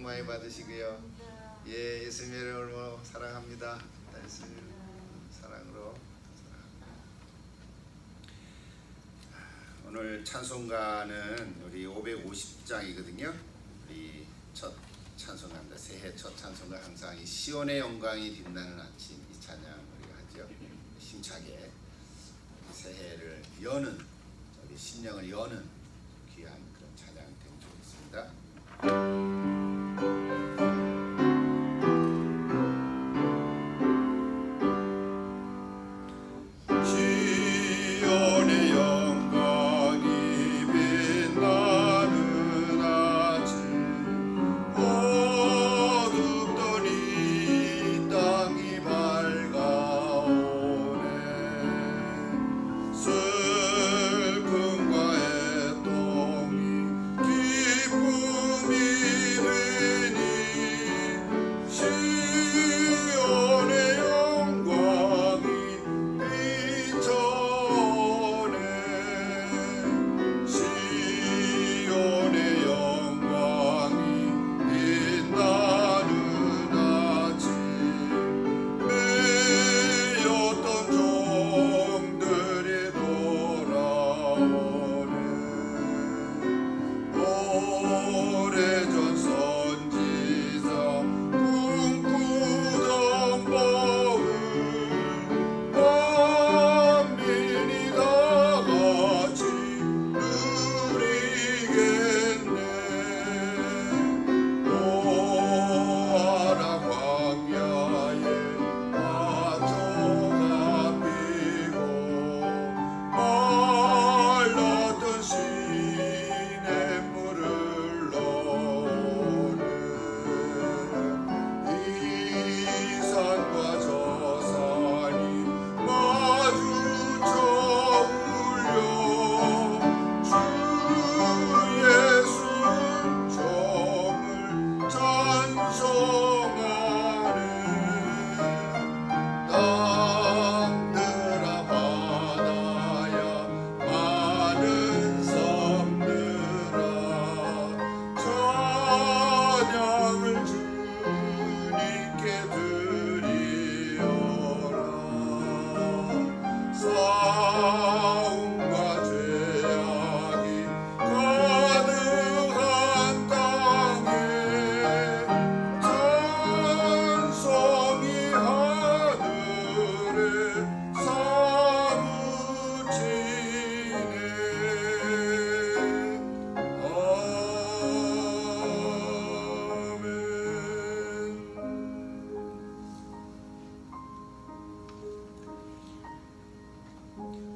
많이 받으시고요. 예, 예수님의 이름으로 사랑합니다. 예수님 사랑으로 사랑합니다. 오늘 찬송가는 우리 550장이거든요. 우리 첫 찬송가입니다. 새해 첫 찬송가 항상 이 시온의 영광이 빛나는 아침 이 찬양 우리가 하죠. 힘차게 새해를 여는 우리 심령을 여는 귀한 그런 찬양 드리겠습니다.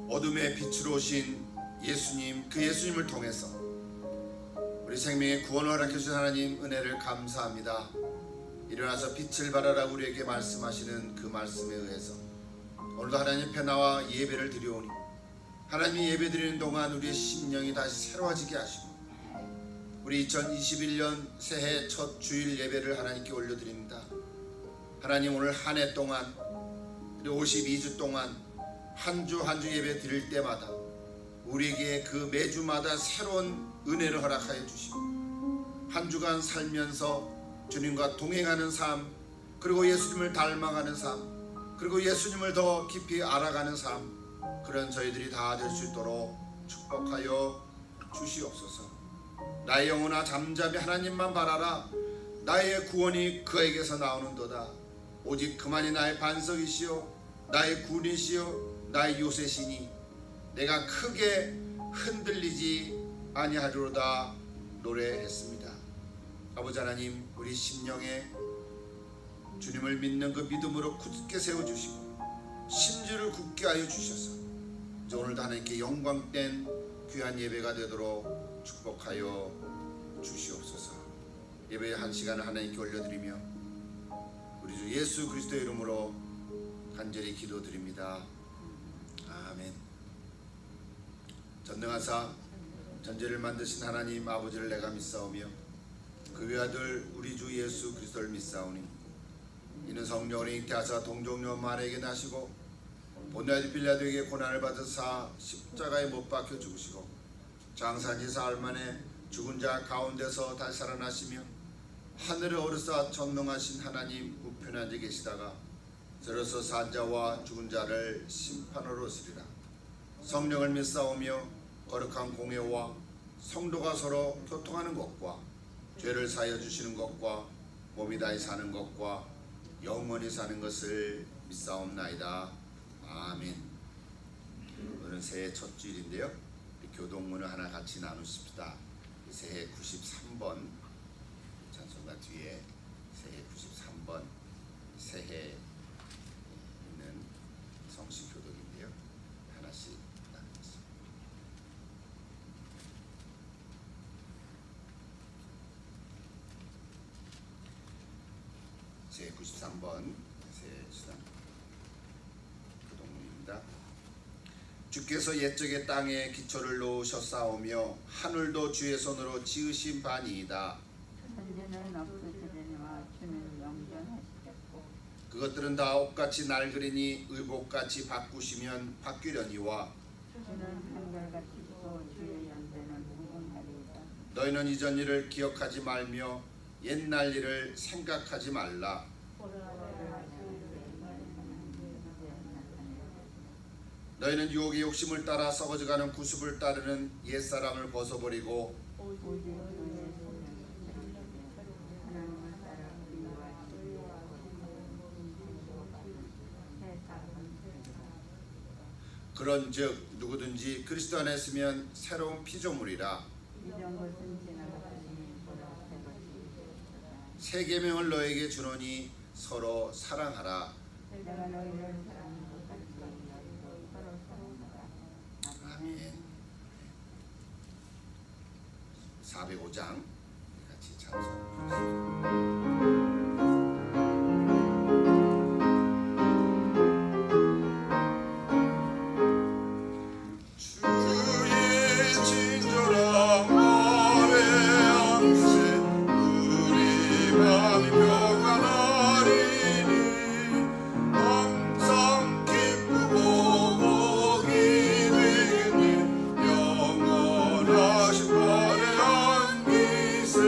어둠의 빛으로 오신 예수님, 그 예수님을 통해서 우리 생명의 구원을 허락해 주신 하나님 은혜를 감사합니다. 일어나서 빛을 발하라 우리에게 말씀하시는 그 말씀에 의해서 오늘도 하나님 앞에 나와 예배를 드려오니 하나님이 예배 드리는 동안 우리의 심령이 다시 새로워지게 하시고 우리 2021년 새해 첫 주일 예배를 하나님께 올려드립니다. 하나님 오늘 한 해 동안 52주 동안 한 주 한 주 예배 드릴 때마다 우리에게 그 매주마다 새로운 은혜를 허락하여 주시고 한 주간 살면서 주님과 동행하는 삶, 그리고 예수님을 닮아가는 삶, 그리고 예수님을 더 깊이 알아가는 삶, 그런 저희들이 다 될 수 있도록 축복하여 주시옵소서. 나의 영혼아 잠잠히 하나님만 바라라. 나의 구원이 그에게서 나오는도다. 오직 그만이 나의 반석이시요 나의 군이시요 나의 요새시니 내가 크게 흔들리지 아니하리로다 노래했습니다. 아버지 하나님, 우리 심령에 주님을 믿는 그 믿음으로 굳게 세워주시고 심지를 굳게 하여 주셔서 이제 오늘도 하나님께 영광된 귀한 예배가 되도록 축복하여 주시옵소서. 예배의 한 시간을 하나님께 올려드리며 우리 주 예수 그리스도의 이름으로 간절히 기도드립니다. 아멘. 전능하사 전제를 만드신 하나님 아버지를 내가 믿사오며 그 외아들 우리 주 예수 그리스도를 믿사오니 이는 성령으로 잉태하사 동정녀 마리아에게 나시고 본디오 빌라도에게 고난을 받으사 십자가에 못 박혀 죽으시고 장사한 지 사흘 만에 죽은 자 가운데서 다시 살아나시며 하늘에 오르사 전능하신 하나님 우편에 앉아 계시다가 저로서 산 자와 죽은 자를 심판하러 오시리라. 성령을 믿사오며 거룩한 공회와 성도가 서로 교통하는 것과 죄를 사하여 주시는 것과 몸이 다히 사는 것과 영원히 사는 것을 믿사옵나이다. 아멘. 오늘은 새해 첫 주일인데요. 교동문을 하나 같이 나누십시다. 새해 93번 찬송가 뒤에 새해 93번 새해 있는 성신 교독인데요. 하나씩 나누겠습니다. 새해 93번 새해 수단 교독문입니다. 주께서 옛적의 땅에 기초를 놓으셨사오며 하늘도 주의 손으로 지으신 바니이다. 천지는 없으시려니와 주는 영존하시겠고 그것들은 다 옷같이 낡으리니 의복같이 바꾸시면 바뀌려니와 주는 한결같이 있고 주의 연대는 무궁하리이다. 너희는 이전 일을 기억하지 말며 옛날 일을 생각하지 말라. 너희는 유혹의 욕심을 따라 썩어져가는 구습을 따르는 옛사람을 벗어버리고 그런즉 누구든지 그리스도 안에 있으면 새로운 피조물이라. 새 계명을 너에게 주노니 서로 사랑하라. 아멘. 405장 같이 찬송하겠습니다. 영원하신 발의 안기세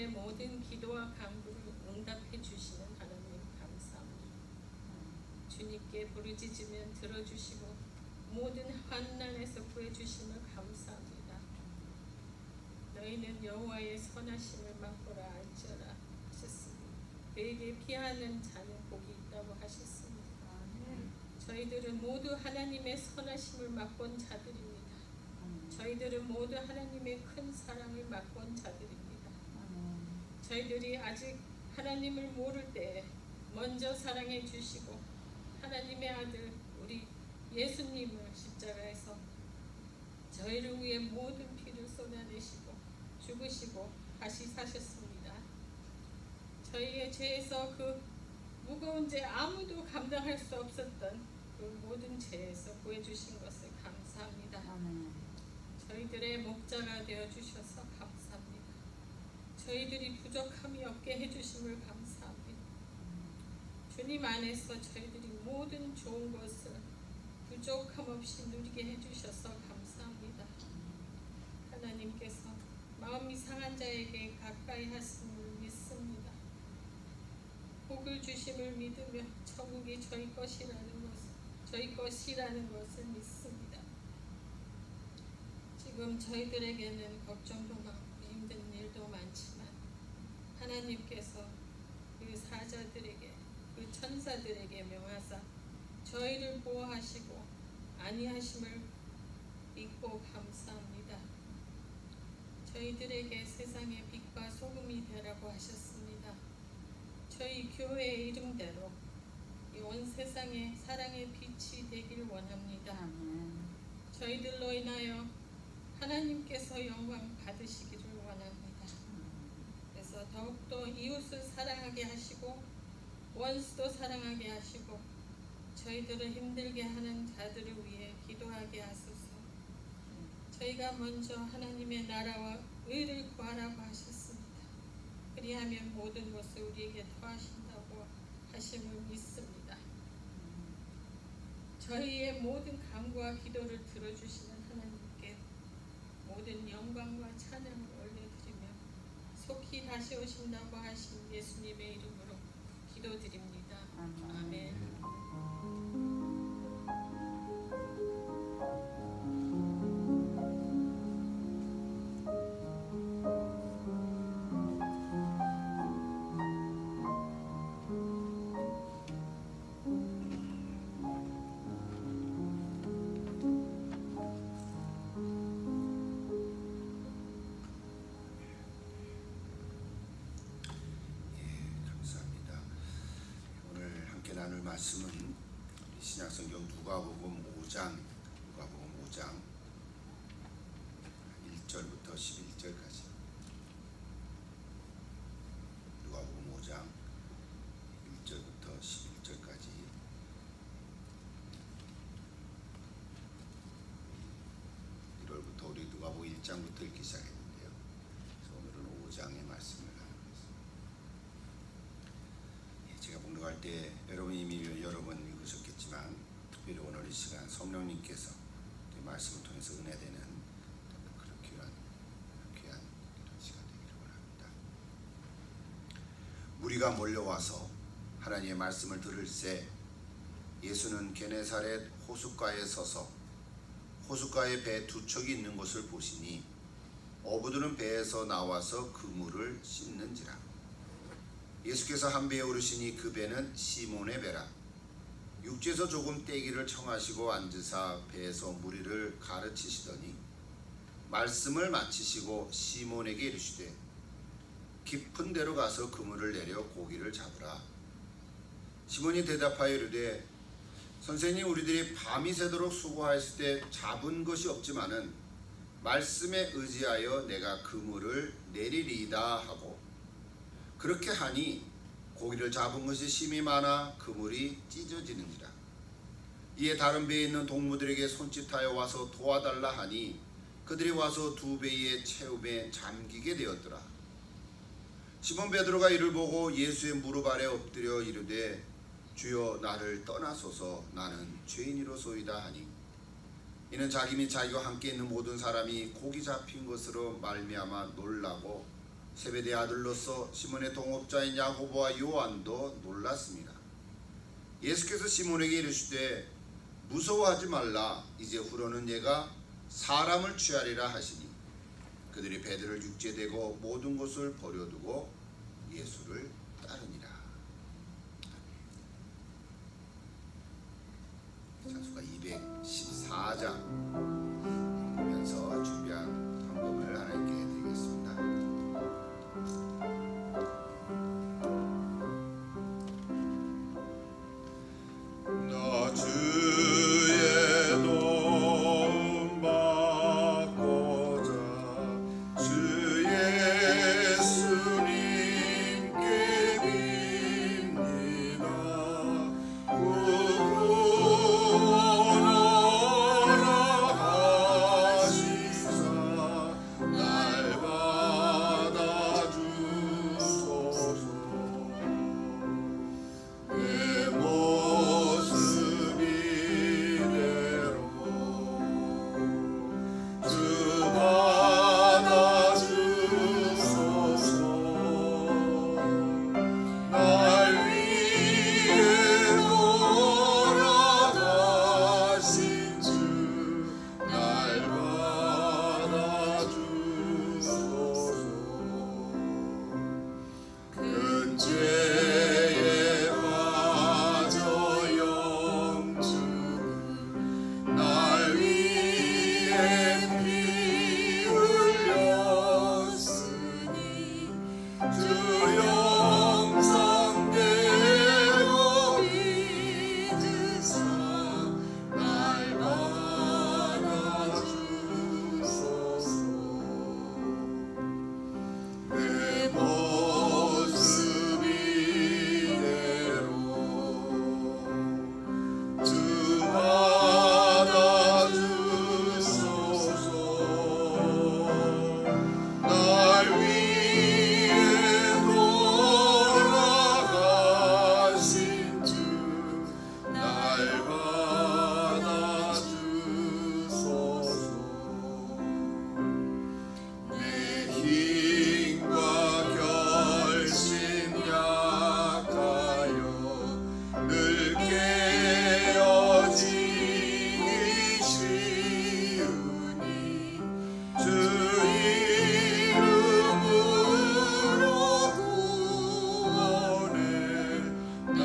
저희들의 모든 기도와 간구를 응답해 주시는 하나님 감사합니다. 주님께 부르짖으면 들어주시고 모든 환난에서 구해주심을 감사합니다. 너희는 여호와의 선하심을 맛보라 알지어라 하셨습니다. 그에게 피하는 자는 복이 있다고 하셨습니다. 저희들은 모두 하나님의 선하심을 맛본 자들입니다. 저희들은 모두 하나님의 큰 사랑을 맛본 자들입니다. 저희들이 아직 하나님을 모를 때 먼저 사랑해 주시고 하나님의 아들 우리 예수님을 십자가에서 저희를 위해 모든 피를 쏟아내시고 죽으시고 다시 사셨습니다. 저희의 죄에서 그 무거운 죄 아무도 감당할 수 없었던 그 모든 죄에서 구해주신 것을 감사합니다. 저희들의 목자가 되어주셔서 감사합니다. 저희들이 부족함이 없게 해주심을 감사합니다. 주님 안에서 저희들이 모든 좋은 것을 부족함 없이 누리게 해주셔서 감사합니다. 하나님께서 마음이 상한 자에게 가까이 하심을 믿습니다. 복을 주심을 믿으며 천국이 저희 것이라는 것을 믿습니다. 지금 저희들에게는 걱정도 많고 힘든 일도 많지만 하나님께서 그 사자들에게 그 천사들에게 명하사 저희를 보호하시고 안위하심을 믿고 감사합니다. 저희들에게 세상의 빛과 소금이 되라고 하셨습니다. 저희 교회의 이름대로 온 세상에 사랑의 빛이 되길 원합니다. 저희들로 인하여 하나님께서 영광 받으시기를 원합니다. 그래서 더욱더 이웃을 사랑하게 하시고 원수도 사랑하게 하시고 저희들을 힘들게 하는 자들을 위해 기도하게 하소서. 저희가 먼저 하나님의 나라와 의를 구하라고 하셨습니다. 그리하면 모든 것을 우리에게 더하신다고 하심을 믿습니다. 저희의 모든 간구와 기도를 들어주시는 하나님께 모든 영광과 찬양을 올려드리며 속히 다시 오신다고 하신 예수님의 이름으로 기도드립니다. 아멘. 말씀은 신약성경 누가복음 5장 1절부터 11절까지 누가복음 5장 1절부터 11절까지 1월부터 우리 누가복음 1장부터 읽기 시작했는데요. 그래서 오늘은 5장의 말씀을 제가 봉독할 때 여러분이 이미 여러 번 읽으셨겠지만 특별히 오늘 이 시간 성령님께서 말씀을 통해서 은혜되는 그런 귀한 이런 시간 되기를 원합니다. 무리가 몰려와서 하나님의 말씀을 들을새 예수는 게네사렛 호숫가에 서서 호숫가에 배 두 척이 있는 것을 보시니 어부들은 배에서 나와서 그물을 씻는지라. 예수께서 한 배에 오르시니 그 배는 시몬의 배라. 육지에서 조금 떼기를 청하시고 앉으사 배에서 무리를 가르치시더니 말씀을 마치시고 시몬에게 이르시되 깊은 데로 가서 그물을 내려 고기를 잡으라. 시몬이 대답하여 이르되 선생님, 우리들이 밤이 새도록 수고하였을 때 잡은 것이 없지만은 말씀에 의지하여 내가 그물을 내리리이다 하고 그렇게 하니 고기를 잡은 것이 심히 많아 그물이 찢어지는지라. 이에 다른 배에 있는 동무들에게 손짓하여 와서 도와달라 하니 그들이 와서 두 배의 채움에 잠기게 되었더라. 시몬 베드로가 이를 보고 예수의 무릎 아래 엎드려 이르되 주여, 나를 떠나소서, 나는 죄인이로소이다 하니 이는 자기 및 자기와 함께 있는 모든 사람이 고기 잡힌 것으로 말미암아 놀라고 세베대의 아들로서 시몬의 동업자인 야고보와 요한도 놀랐습니다. 예수께서 시몬에게 이르시되 무서워하지 말라. 이제 후로는 얘가 사람을 취하리라 하시니 그들이 배들을 육지에 대고 모든 것을 버려두고 예수를 따르니라. 찬송가 214장 보면서 준비한 헌금을 하나님께 드리겠습니다. 나 주의 도움 받고자 주 예수님께 빕니다. 구원하라 하시사 날 받아주소서. 내 모습 이대로 주 받아주소서. 날 위해 돌아가신 주 날 받아주소서. 큰 죄에 빠져 영주는 날 위해 피 흘렸으니 주 영상대로 믿으사 날 받아주소서. 내 모습 이대로 주 받아주소서. 날 위해 돌아가신 주 날 받아주소서. 내 힘과 결심 약하여 늘 깨어지기 쉬우니 주 이름으로 구원해 날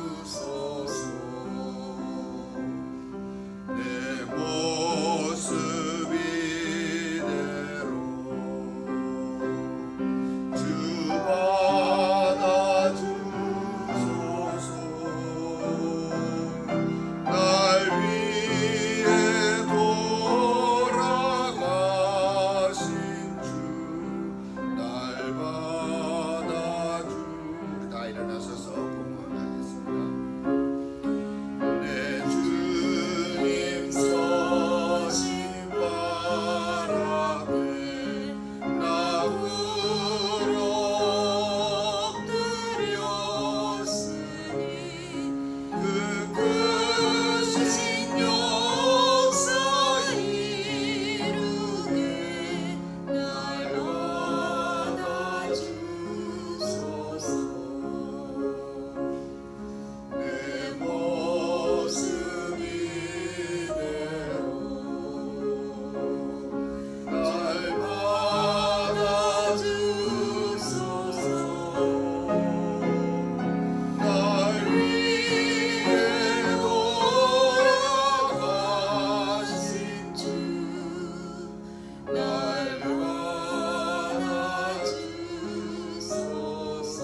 받아주소서. 내 모습 이대로 주 받아주소서. 날 위해 돌아가신 주 날 받아주. 다 일어나셔서 봉헌하겠습니다. 내 주님 서신 바람에 나 엎드렸으니 그 크신 역사 이루게 날 받아주소서. 내 모습 이대로 날 받아주소서. 날 위해 돌아가신 주 날 받아주소서.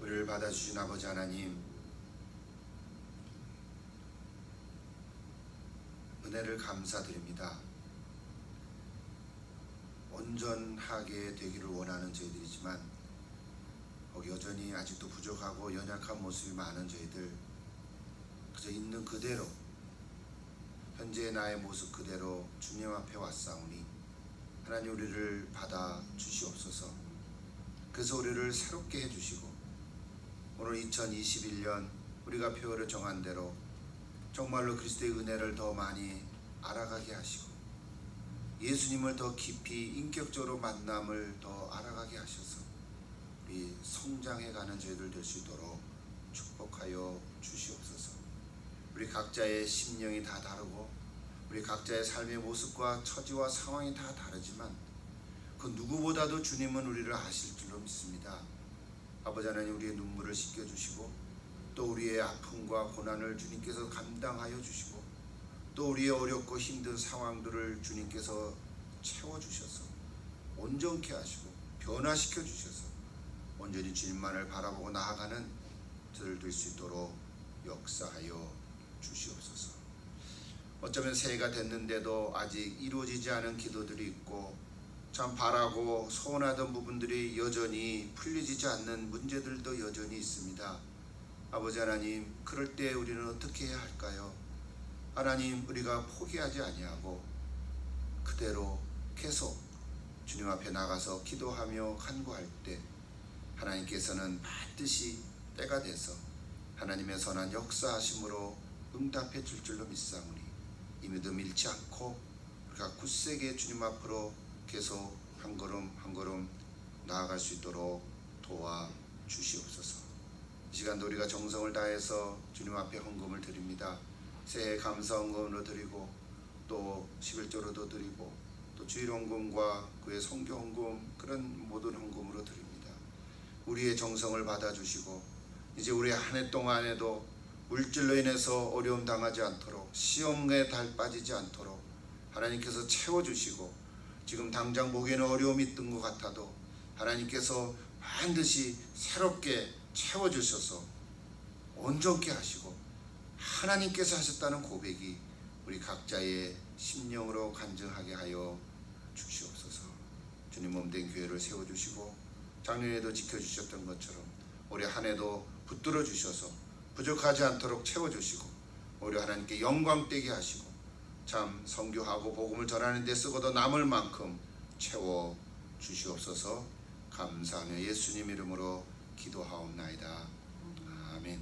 우리를 받아주신 아버지 하나님, 은혜를 감사드립니다. 온전하게 되기를 원하는 저희들이지만 여전히 아직도 부족하고 연약한 모습이 많은 저희들, 그저 있는 그대로 현재의 나의 모습 그대로 주님 앞에 왔사오니 하나님 우리를 받아 주시옵소서. 그래서 우리를 새롭게 해주시고 오늘 2021년 우리가 표어를 정한 대로 정말로 그리스도의 은혜를 더 많이 알아가게 하시고 예수님을 더 깊이 인격적으로 만남을 더 알아가게 하셔서 우리 성장해가는 저희들 될 수 있도록 축복하여 주시옵소서. 우리 각자의 심령이 다 다르고 우리 각자의 삶의 모습과 처지와 상황이 다 다르지만 그 누구보다도 주님은 우리를 아실 줄로 믿습니다. 아버지 하나님, 우리의 눈물을 씻겨주시고 또 우리의 아픔과 고난을 주님께서 감당하여 주시고 또 우리의 어렵고 힘든 상황들을 주님께서 채워주셔서 온전케 하시고 변화시켜 주셔서 온전히 주님만을 바라보고 나아가는 저를 될 수 있도록 역사하여 주시옵소서. 어쩌면 새해가 됐는데도 아직 이루어지지 않은 기도들이 있고 참 바라고 소원하던 부분들이 여전히 풀려지지 않는 문제들도 여전히 있습니다. 아버지 하나님, 그럴 때 우리는 어떻게 해야 할까요? 하나님, 우리가 포기하지 아니하고 그대로 계속 주님 앞에 나가서 기도하며 간구할 때 하나님께서는 반드시 때가 돼서 하나님의 선한 역사하심으로 응답해 줄 줄로 믿사오니 이 믿음 잃지 않고 우리가 굳세게 주님 앞으로 계속 한 걸음 한 걸음 나아갈 수 있도록 도와주시옵소서. 이 시간도 우리가 정성을 다해서 주님 앞에 헌금을 드립니다. 새해 감사 헌금으로 드리고 또 11조로도 드리고 또 주일 헌금과 그의 성교 헌금, 그런 모든 헌금으로 드립니다. 우리의 정성을 받아주시고 이제 우리 한 해 동안에도 물질로 인해서 어려움 당하지 않도록, 시험에 달 빠지지 않도록 하나님께서 채워주시고 지금 당장 보기에는 어려움이 있던 것 같아도 하나님께서 반드시 새롭게 채워주셔서 온전케 하시고 하나님께서 하셨다는 고백이 우리 각자의 심령으로 간증하게 하여 주시옵소서. 주님 몸된 교회를 세워주시고 작년에도 지켜주셨던 것처럼 올해 한 해도 붙들어 주셔서 부족하지 않도록 채워주시고 우리 하나님께 영광되게 하시고 참 선교하고 복음을 전하는 데 쓰고도 남을 만큼 채워주시옵소서. 감사하며 예수님 이름으로 기도하옵나이다. 아멘.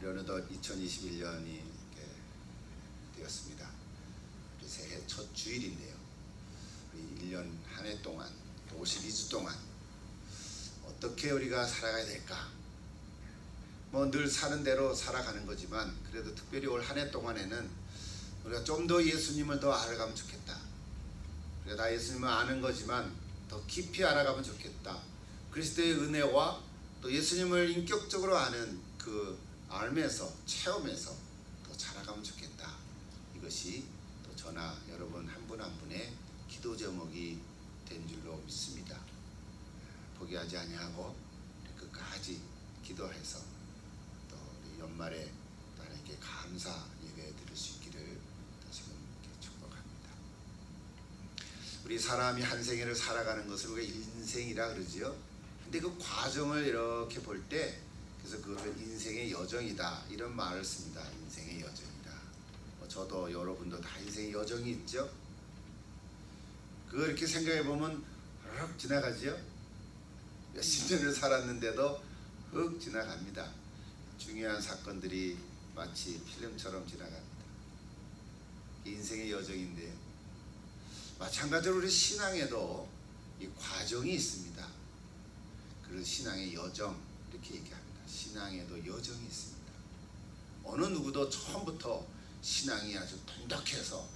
어느덧 2021년이 되었습니다. 우리 새해 첫 주일인데요. 우리 1년 한 해 동안, 52주 동안 어떻게 우리가 살아가야 될까? 뭐 늘 사는 대로 살아가는 거지만 그래도 특별히 올 한 해 동안에는 우리가 좀 더 예수님을 더 알아가면 좋겠다. 우리가 다 예수님을 아는 거지만 더 깊이 알아가면 좋겠다. 그리스도의 은혜와 또 예수님을 인격적으로 아는 그 알면서 체험해서 더 자라가면 좋겠다. 이것이 또 저나 여러분 한 분 한 분의 기도 제목이 된 줄로 믿습니다. 포기하지 아니하고 끝까지 기도해서 또 우리 연말에 하나님께 감사 예배 드릴 수 있기를 다시금 축복합니다. 우리 사람이 한 생애를 살아가는 것을 우리가 인생이라 그러지요. 근데 그 과정을 이렇게 볼 때 그래서 그것을 인생의 여정이다 이런 말을 씁니다. 인생의 여정이다. 저도 여러분도 다 인생의 여정이 있죠. 그거 이렇게 생각해 보면 훅 지나가죠. 몇십 년을 살았는데도 훅 지나갑니다. 중요한 사건들이 마치 필름처럼 지나갑니다. 인생의 여정인데요. 마찬가지로 우리 신앙에도 이 과정이 있습니다. 그래서 신앙의 여정 이렇게 얘기합니다. 신앙에도 여정이 있습니다. 어느 누구도 처음부터 신앙이 아주 돈독해서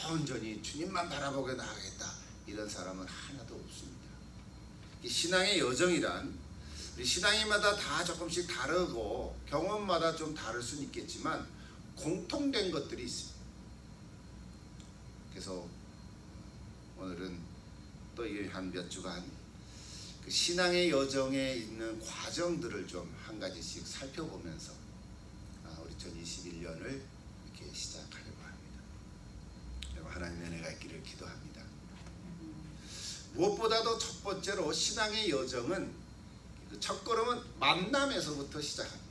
온전히 주님만 바라보게 나가겠다 이런 사람은 하나도 없습니다. 이 신앙의 여정이란 우리 신앙이마다 다 조금씩 다르고 경험마다 좀 다를 수는 있겠지만 공통된 것들이 있습니다. 그래서 오늘은 또 한 몇 주간 그 신앙의 여정에 있는 과정들을 좀 한 가지씩 살펴보면서 우리 2021년을 이렇게 시작하려고 합니다. 그리고 하나님의 은혜가 있기를 기도합니다. 무엇보다도 첫 번째로 신앙의 여정은 그 첫걸음은 만남에서부터 시작합니다.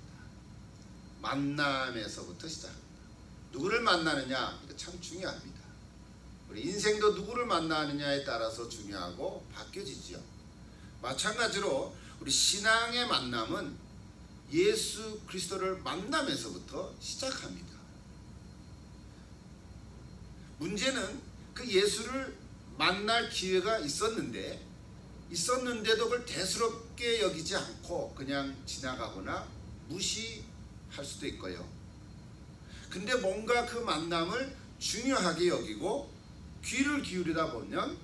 만남에서부터 시작합니다. 누구를 만나느냐, 이거 참 중요합니다. 우리 인생도 누구를 만나느냐에 따라서 중요하고 바뀌어지지요. 마찬가지로 우리 신앙의 만남은 예수 그리스도를 만나면서부터 시작합니다. 문제는 그 예수를 만날 기회가 있었는데도 그걸 대수롭게 여기지 않고 그냥 지나가거나 무시할 수도 있고요. 근데 뭔가 그 만남을 중요하게 여기고 귀를 기울이다 보면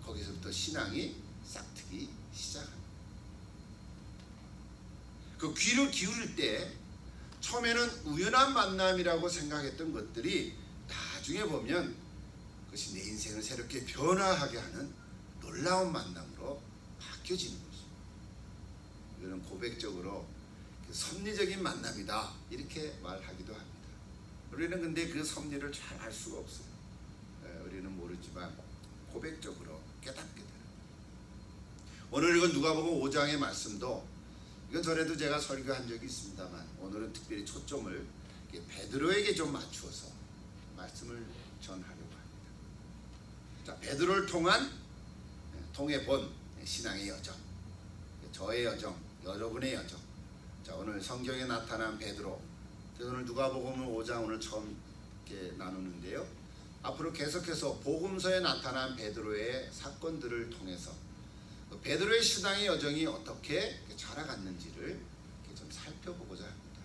거기서부터 신앙이 싹트기 시작합니다. 그 귀를 기울일 때 처음에는 우연한 만남이라고 생각했던 것들이 나중에 보면 그것이 내 인생을 새롭게 변화하게 하는 놀라운 만남으로 바뀌어지는 거죠. 이거는 고백적으로 섭리적인 만남이다 이렇게 말하기도 합니다. 우리는 근데 그 섭리를 잘 알 수가 없어요. 우리는 모르지만 고백적으로 깨닫게 되는 거예요. 오늘 이건 누가복음 5장의 말씀도 이건 전에도 제가 설교한 적이 있습니다만 오늘은 특별히 초점을 베드로에게 좀 맞추어서 말씀을 전하려고 합니다. 자, 베드로를 통해 본 신앙의 여정, 저의 여정, 여러분의 여정. 자, 오늘 성경에 나타난 베드로. 오늘 누가복음 5장 오늘 처음 이렇게 나누는데요. 앞으로 계속해서 복음서에 나타난 베드로의 사건들을 통해서 베드로의 신앙의 여정이 어떻게 자라갔는지를 좀 살펴보고자 합니다.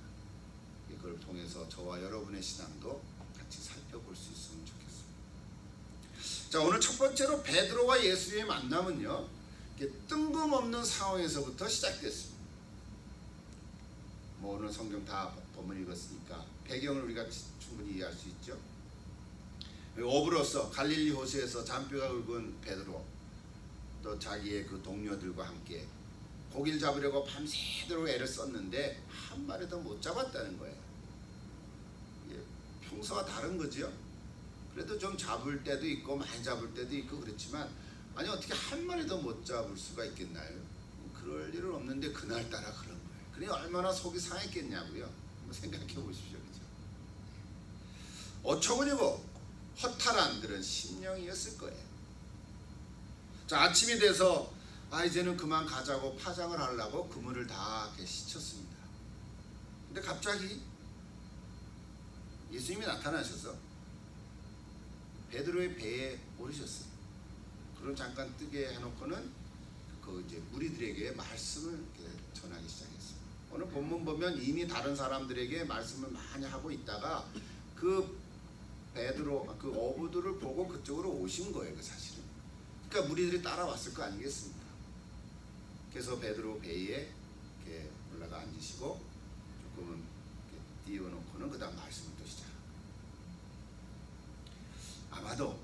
이걸 통해서 저와 여러분의 신앙도 같이 살펴볼 수 있으면 좋겠습니다. 자, 오늘 첫 번째로 베드로와 예수의 만남은요, 뜬금없는 상황에서부터 시작됐습니다. 오늘 성경 다 본문 읽었으니까 배경을 우리가 충분히 이해할 수 있죠. 어부로서 갈릴리 호수에서 잔뼈가 굵은 베드로, 또 자기의 그 동료들과 함께 고기를 잡으려고 밤새도록 애를 썼는데 한 마리도 못 잡았다는 거예요. 평소와 다른 거죠. 그래도 좀 잡을 때도 있고 많이 잡을 때도 있고 그렇지만 아니 어떻게 한 마리도 못 잡을 수가 있겠나요? 그럴 일은 없는데 그날따라 그런 거예요. 그러니 얼마나 속이 상했겠냐고요. 한번 생각해 보십시오. 그죠? 어처구니고 허탈한 그런 심령이었을 거예요. 자, 아침이 돼서 이제는 그만 가자고 파장을 하려고 그물을 다 이렇게 씻었습니다. 근데 갑자기 예수님이 나타나셔서 베드로의 배에 오르셨어요. 그걸 잠깐 뜨게 해놓고는 그 이제 무리들에게 말씀을 이렇게 전하기 시작했어요. 오늘 본문 보면 이미 다른 사람들에게 말씀을 많이 하고 있다가 그 베드로 그 어부들을 보고 그쪽으로 오신 거예요. 그 사실은. 그러니까 무리들이 따라왔을 거 아니겠습니까? 그래서 베드로 배에 이렇게 올라가 앉으시고 조금은 띄워놓고는 그 다음 말씀을 또 시작. 아마도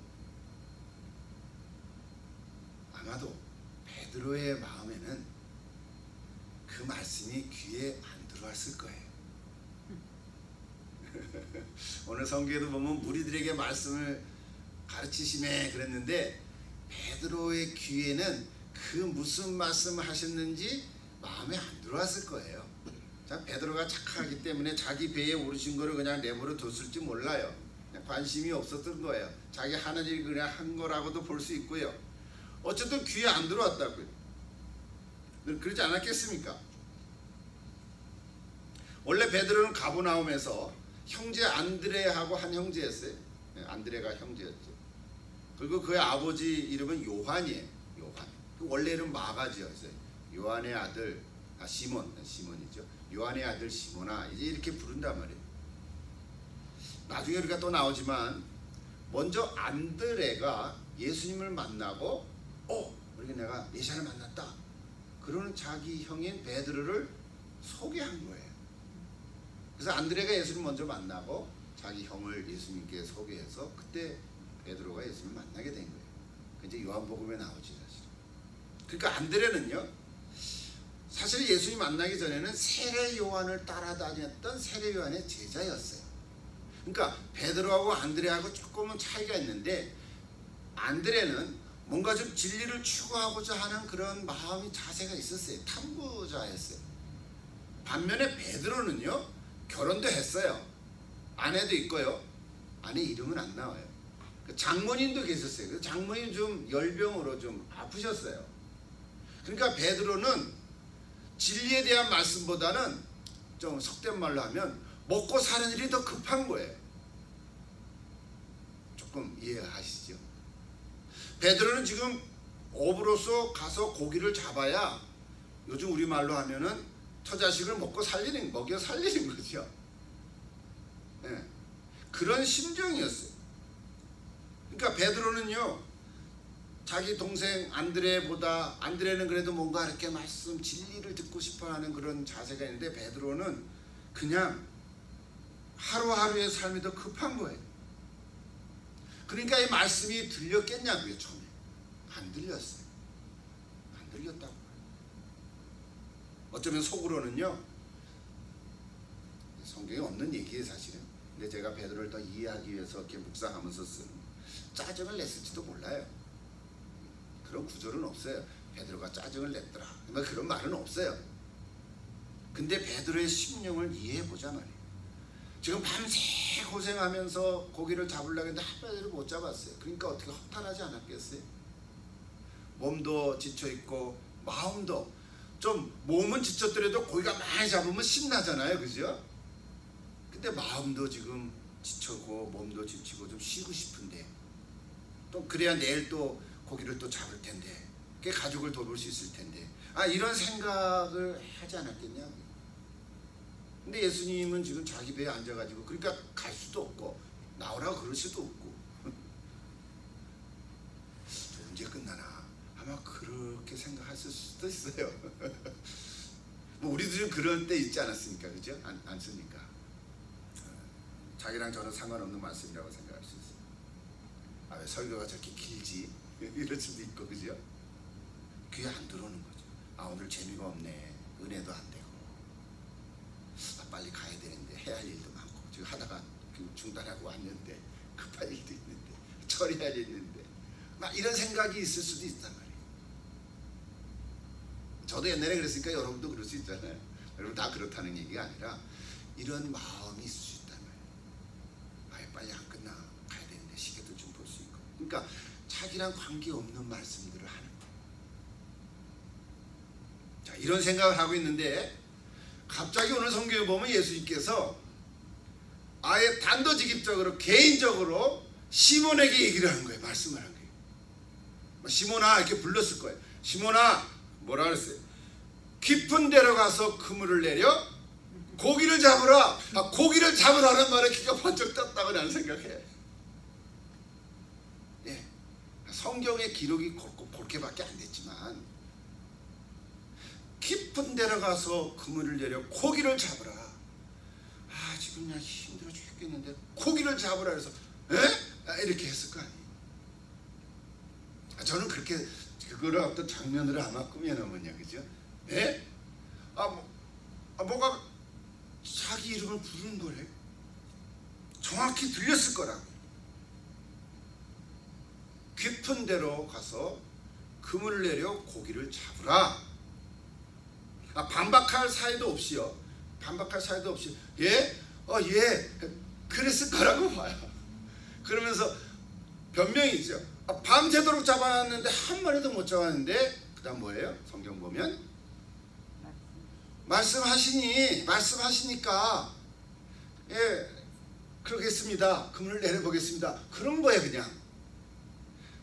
베드로의 마음에는 그 말씀이 귀에 안 들어왔을 거예요. 오늘 성경에도 보면 무리들에게 말씀을 가르치시네 그랬는데 베드로의 귀에는 그 무슨 말씀 하셨는지 마음에 안 들어왔을 거예요. 자, 베드로가 착하기 때문에 자기 배에 오르신 거를 그냥 내버려 뒀을지 몰라요. 그냥 관심이 없었던 거예요. 자기 하는 일 그냥 한 거라고도 볼 수 있고요. 어쨌든 귀에 안 들어왔다고요. 그러지 않았겠습니까? 원래 베드로는 가버나움에서 형제 안드레하고 한 형제였어요. 안드레가 형제였죠. 그리고 그의 아버지 이름은 요한이에요. 요한. 원래 이름 마가지였어요. 요한의 아들 시몬이죠. 요한의 아들 시몬아 이제 이렇게 부른단 말이에요. 나중에 우리가 또 나오지만 먼저 안드레가 예수님을 만나고 우리 내가 메시아를 만났다. 그러는 자기 형인 베드로를 소개한 거예요. 그래서 안드레가 예수님 먼저 만나고 자기 형을 예수님께 소개해서 그때 베드로가 예수님을 만나게 된 거예요. 이제 요한복음에 나오지 사실. 그러니까 안드레는요, 사실 예수님 만나기 전에는 세례 요한을 따라다녔던 세례 요한의 제자였어요. 그러니까 베드로하고 안드레하고 조금은 차이가 있는데 안드레는 뭔가 좀 진리를 추구하고자 하는 그런 마음이 자세가 있었어요. 탐구자였어요. 반면에 베드로는요, 결혼도 했어요. 아내도 있고요. 아내 이름은 안 나와요. 장모님도 계셨어요. 그 장모님 좀 열병으로 좀 아프셨어요. 그러니까 베드로는 진리에 대한 말씀보다는 좀 속된 말로 하면 먹고 사는 일이 더 급한 거예요. 조금 이해하시죠? 베드로는 지금 업으로서 가서 고기를 잡아야 요즘 우리말로 하면은 처자식을 먹여 살리는 거죠. 네. 그런 심정이었어요. 그러니까 베드로는요, 자기 동생 안드레는 그래도 뭔가 이렇게 말씀 진리를 듣고 싶어하는 그런 자세가 있는데, 베드로는 그냥 하루하루의 삶이 더 급한 거예요. 그러니까 이 말씀이 들렸겠냐고요. 처음에 안 들렸어요. 안 들렸다고. 어쩌면 속으로는요, 성경에 없는 얘기예요 사실은. 근데 제가 베드로를 더 이해하기 위해서 이렇게 묵상하면서 쓰는, 짜증을 냈을지도 몰라요. 그런 구절은 없어요. 베드로가 짜증을 냈더라, 그런 말은 없어요. 근데 베드로의 심령을 이해해보자 말이에요. 지금 밤새 고생하면서 고기를 잡으려고 했는데 한 마리를 못 잡았어요. 그러니까 어떻게 허탈하지 않았겠어요? 몸도 지쳐있고 마음도, 좀 몸은 지쳤더라도 고기가 많이 잡으면 신나잖아요, 그죠? 근데 마음도 지금 지쳐고 몸도 지치고 좀 쉬고 싶은데, 또 그래야 내일 또 고기를 또 잡을 텐데, 그 가족을 돌볼 수 있을 텐데, 이런 생각을 하지 않았겠냐. 근데 예수님은 지금 자기 배에 앉아가지고, 그러니까 갈 수도 없고 나오라고 그럴 수도 없고 언제 끝나나 아마 그렇게 생각하실 수도 있어요. 뭐 우리도 좀 그럴 때 있지 않았습니까? 그죠? 않습니까? 자기랑 저는 상관없는 말씀이라고 생각할 수 있어요. 왜 설교가 저렇게 길지? 이럴 수도 있고, 그죠? 귀에 안 들어오는 거죠. 오늘 재미가 없네. 은혜도 안 되고. 빨리 가야 되는데 해야 할 일도 많고, 지금 하다가 중단하고 왔는데 급할 일도 있는데 처리할 일이 있는데, 막 이런 생각이 있을 수도 있단 말이에요. 저도 옛날에 그랬으니까 여러분도 그럴 수 있잖아요. 여러분 다 그렇다는 얘기가 아니라 이런 마음이 있을 수 있단 말이에요. 빨리 안 끝나, 가야 되는데 시계도 좀 볼 수 있고. 그러니까 자기랑 관계없는 말씀들을 하는 거예요. 자, 이런 생각을 하고 있는데 갑자기 오늘 성경에 보면 예수님께서 아예 단도직입적으로 개인적으로 시몬에게 얘기를 하는 거예요. 말씀을 한 거예요. 시몬아 이렇게 불렀을 거예요. 시몬아, 뭐라 그랬어요? 깊은 데로 가서 그물을 내려 고기를 잡으라. 고기를 잡으라는 말에 귀가 번쩍 떴다고 나는 생각해. 예, 성경의 기록이 그렇게밖에 안 됐지만, 깊은 데로 가서 그물을 내려 고기를 잡으라. 지금 그냥 힘들어 죽겠는데 고기를 잡으라 해서 이렇게 했을 거 아니에요. 저는 그렇게 그거를 어떤 장면으로 아마 꾸며놓으면요, 그죠? 예? 뭐가 자기 이름을 부르는 거래. 정확히 들렸을 거라고. 깊은 데로 가서 그물을 내려 고기를 잡으라. 반박할 사이도 없이요. 반박할 사이도 없이 예? 그랬을 거라고 봐요. 그러면서 변명이죠. 밤새도록 잡아놨는데 한 마리도 못 잡았는데, 그 다음 뭐예요? 성경 보면 말씀하시니까 예, 그러겠습니다. 그물을 내려보겠습니다. 그런 거예요. 그냥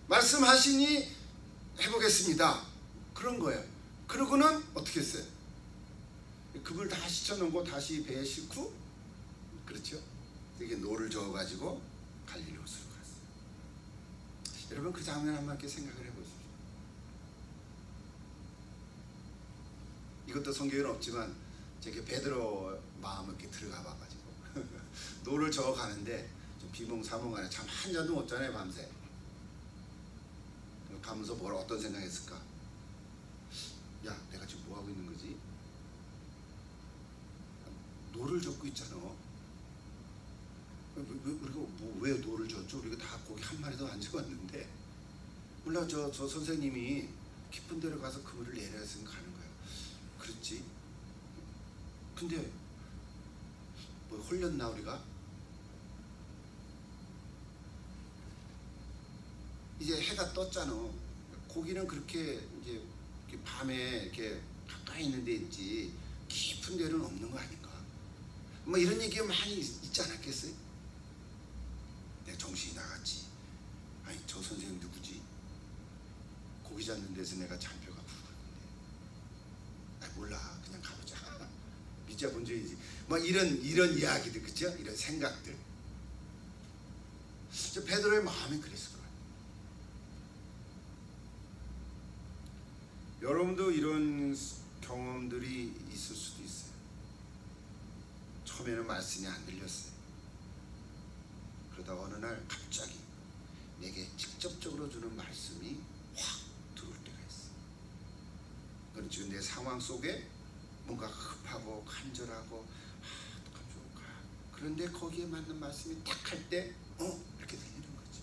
말씀하시니 해보겠습니다. 그런 거예요. 그러고는 어떻게 했어요? 그물 다 씻어놓고 다시 배에 싣고, 그렇죠? 이게 노를 저어가지고 갈릴리로 갔어요. 여러분 그 장면 한번 이렇게 생각을 해보십시오. 이것도 성경에는 없지만 제게 베드로 마음을 이렇게 들어가 봐가지고 노를 저어가는데 좀 비몽사몽하네. 잠 한 잔도 못 자네 밤새. 가면서 어떤 생각했을까? 야, 내가 지금 뭐 하고 있는 거지? 노를 젓고 있잖아. 우리가 왜 노를 젓죠? 우리가 다 고기 한 마리도 안 잡았는데. 몰라, 저 선생님이 깊은 데로 가서 그물을 내려 했으면 가는 거야. 그렇지? 근데 뭐 홀렸나 우리가? 이제 해가 떴잖아. 고기는 그렇게 이제 이렇게 밤에 이렇게 가까이 있는 데 있지 깊은 데는 없는 거 아닌가? 뭐 이런 얘기가 많이 있지 않았겠어요? 내 정신이 나갔지. 아니 저 선생님 누구지? 고기 잡는 데서 내가 잔뼈가 부르는데. 아 몰라 그냥 가보자. 믿자 본 적이지. 뭐 이런 이야기들 그죠? 이런 생각들. 베드로의 마음이 그랬을 거예요. 여러분도 이런 경험들이 있을 수도 있어요. 처음에는 말씀이 안 들렸어요. 그러다 어느 날 갑자기 내게 직접적으로 주는 말씀이 확 들어올 때가 있어요. 그건 지금 내 상황 속에 뭔가 급하고 간절하고 어떡하면 좋을까. 그런데 거기에 맞는 말씀이 딱 할 때 이렇게 들리는 거지.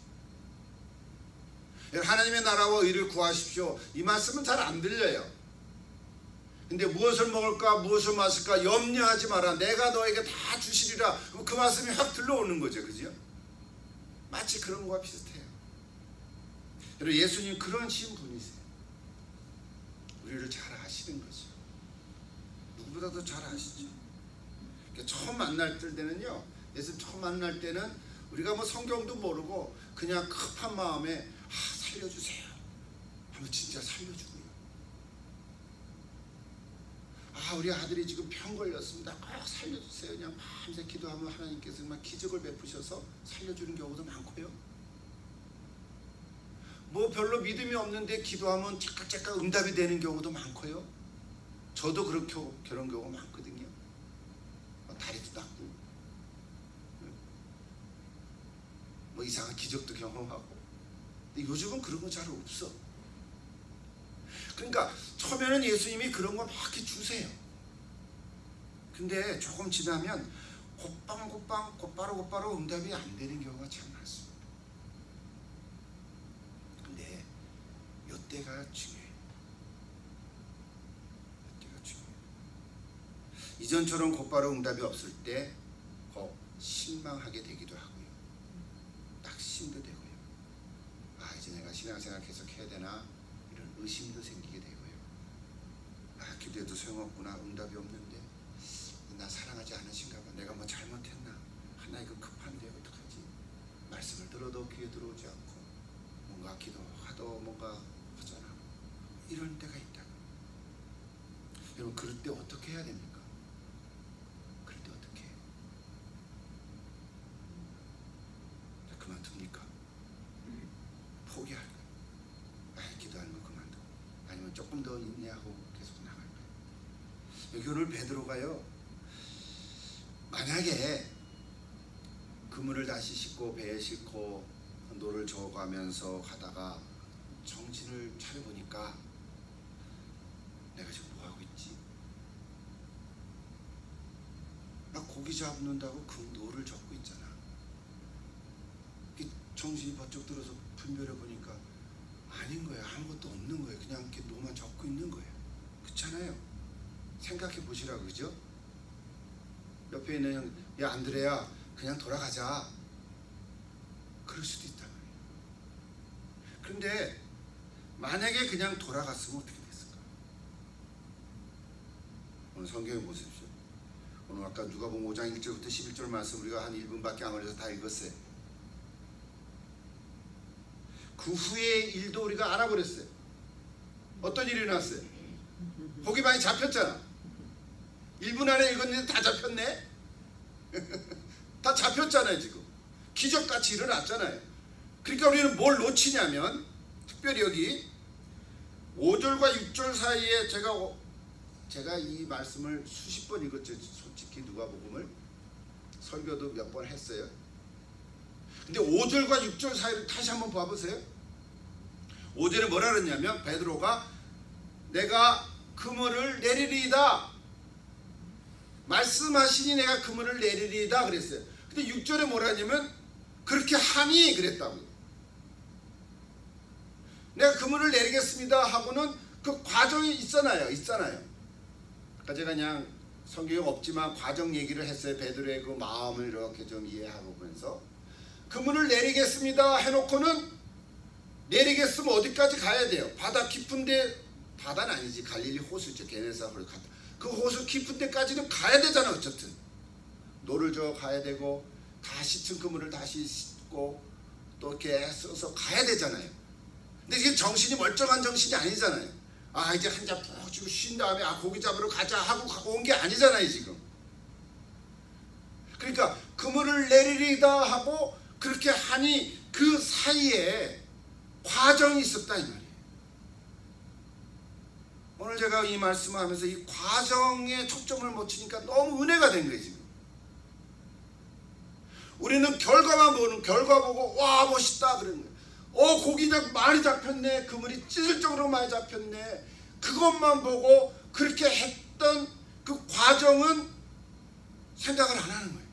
하나님의 나라와 의를 구하십시오. 이 말씀은 잘 안 들려요. 근데 무엇을 먹을까 무엇을 마실까 염려하지 마라. 내가 너에게 다 주시리라. 그 말씀이 확 들려오는 거죠. 그죠? 마치 그런 거와 비슷해요. 여러분 예수님 그런 분이세요. 우리를 잘 아시는 거죠. 누구보다도 잘 아시죠. 처음 만날 때는요. 예수님 처음 만날 때는 우리가 뭐 성경도 모르고 그냥 급한 마음에 살려주세요 하면 진짜 살려주고요. 우리 아들이 지금 병 걸렸습니다. 꼭 살려주세요. 그냥 밤새 기도하면 하나님께서 정말 기적을 베푸셔서 살려주는 경우도 많고요. 뭐 별로 믿음이 없는데 기도하면 째깍째깍 응답이 되는 경우도 많고요. 저도 그렇게 그런 경우가 많거든요. 다리도 낫고 뭐 이상한 기적도 경험하고. 근데 요즘은 그런 거 잘 없어. 그러니까 처음에는 예수님이 그런 거 막 이렇게 주세요. 근데 조금 지나면 곧바로 응답이 안 되는 경우가 참 많습니다. 근데 이때가 중요해요. 이때가 중요해요. 이전처럼 곧바로 응답이 없을 때 실망하게 되기도 하고요. 낙심도 되고요. 이제 내가 신앙생활 계속 해야 되나 이런 의심도 생기게 되고요. 기도해도 소용없구나. 응답이 없는데 나 사랑하지 않으신가 봐. 내가 뭐 잘못했나. 이거 급한데 어떡하지. 말씀을 들어도 귀에 들어오지 않고 뭔가 기도하도 뭔가 허전하고 이런 때가 있다. 여러분 그럴 때 어떻게 해야 됩니까? 그럴 때 어떻게 해요? 그만둡니까? 포기할까요? 기도하는 거 그만두고 아니면 조금 더 인내하고 계속 나갈까요? 여기 오늘 베드로가요. 만약에 그물을 다시 싣고 배에 싣고 노를 저어가면서 가다가 정신을 차려보니까 내가 지금 뭐하고 있지? 나 고기 잡는다고 그 노를 젓고 있잖아. 정신이 번쩍 들어서 분별해보니까 아닌 거예요. 아무것도 없는 거예요. 그냥 이렇게 노만 젓고 있는 거예요. 그렇잖아요. 생각해 보시라고. 그죠? 옆에 있는 야 안드레야 그냥 돌아가자. 그럴 수도 있단 말이에요. 그런데 만약에 그냥 돌아갔으면 어떻게 됐을까? 오늘 성경에 보십시오. 오늘 아까 누가복음 5장 1절부터 11절 말씀 우리가 한 1분밖에 안 걸려서 다 읽었어요. 그 후의 일도 우리가 알아버렸어요. 어떤 일이 일어났어요? 고기 많이 잡혔잖아. 1분 안에 읽었는데 다 잡혔네? 다 잡혔잖아요. 지금 기적같이 일어났잖아요. 그러니까 우리는 뭘 놓치냐면 특별히 여기 5절과 6절 사이에 제가 이 말씀을 수십 번 읽었죠. 솔직히 누가복음을 설교도 몇 번 했어요. 근데 5절과 6절 사이를 다시 한번 봐보세요. 5절에 뭐라 그랬냐면 베드로가 내가 그물을 내리리이다. 말씀하시니 내가 그물을 내리리이다 그랬어요. 근데 6절에 뭐라 했냐면 그렇게 하니 그랬다고요. 내가 그물을 내리겠습니다 하고는 그 과정이 있잖아요. 아까 제가 그냥 성경에 없지만 과정 얘기를 했어요. 베드로의 그 마음을 이렇게 좀 이해하고 보면서 그물을 내리겠습니다 해놓고는 내리겠으면 어디까지 가야 돼요? 바다 깊은데, 바다는 아니지, 갈릴리 호수죠. 게네사로 갔다. 그 호수 깊은 데까지는 가야 되잖아. 어쨌든 노를 저어 가야 되고 다시 튼 그물을 다시 싣고 또 이렇게 써서 가야 되잖아요. 근데 이게 정신이 멀쩡한 정신이 아니잖아요. 아 이제 한 잔 푹 쥐고 쉰 다음에 아 고기 잡으러 가자 하고 온 게 아니잖아요 지금. 그러니까 그물을 내리리다 하고 그렇게 하니 그 사이에 과정이 있었다 이 말이에요. 오늘 제가 이 말씀을 하면서 이 과정에 초점을 못 치니까 너무 은혜가 된 거예요 지금. 우리는 결과만 보는, 결과 보고 와 멋있다 그러는 거예요. 고기 많이 잡혔네, 그물이 찢을 정도로 많이 잡혔네, 그것만 보고 그렇게 했던 그 과정은 생각을 안 하는 거예요.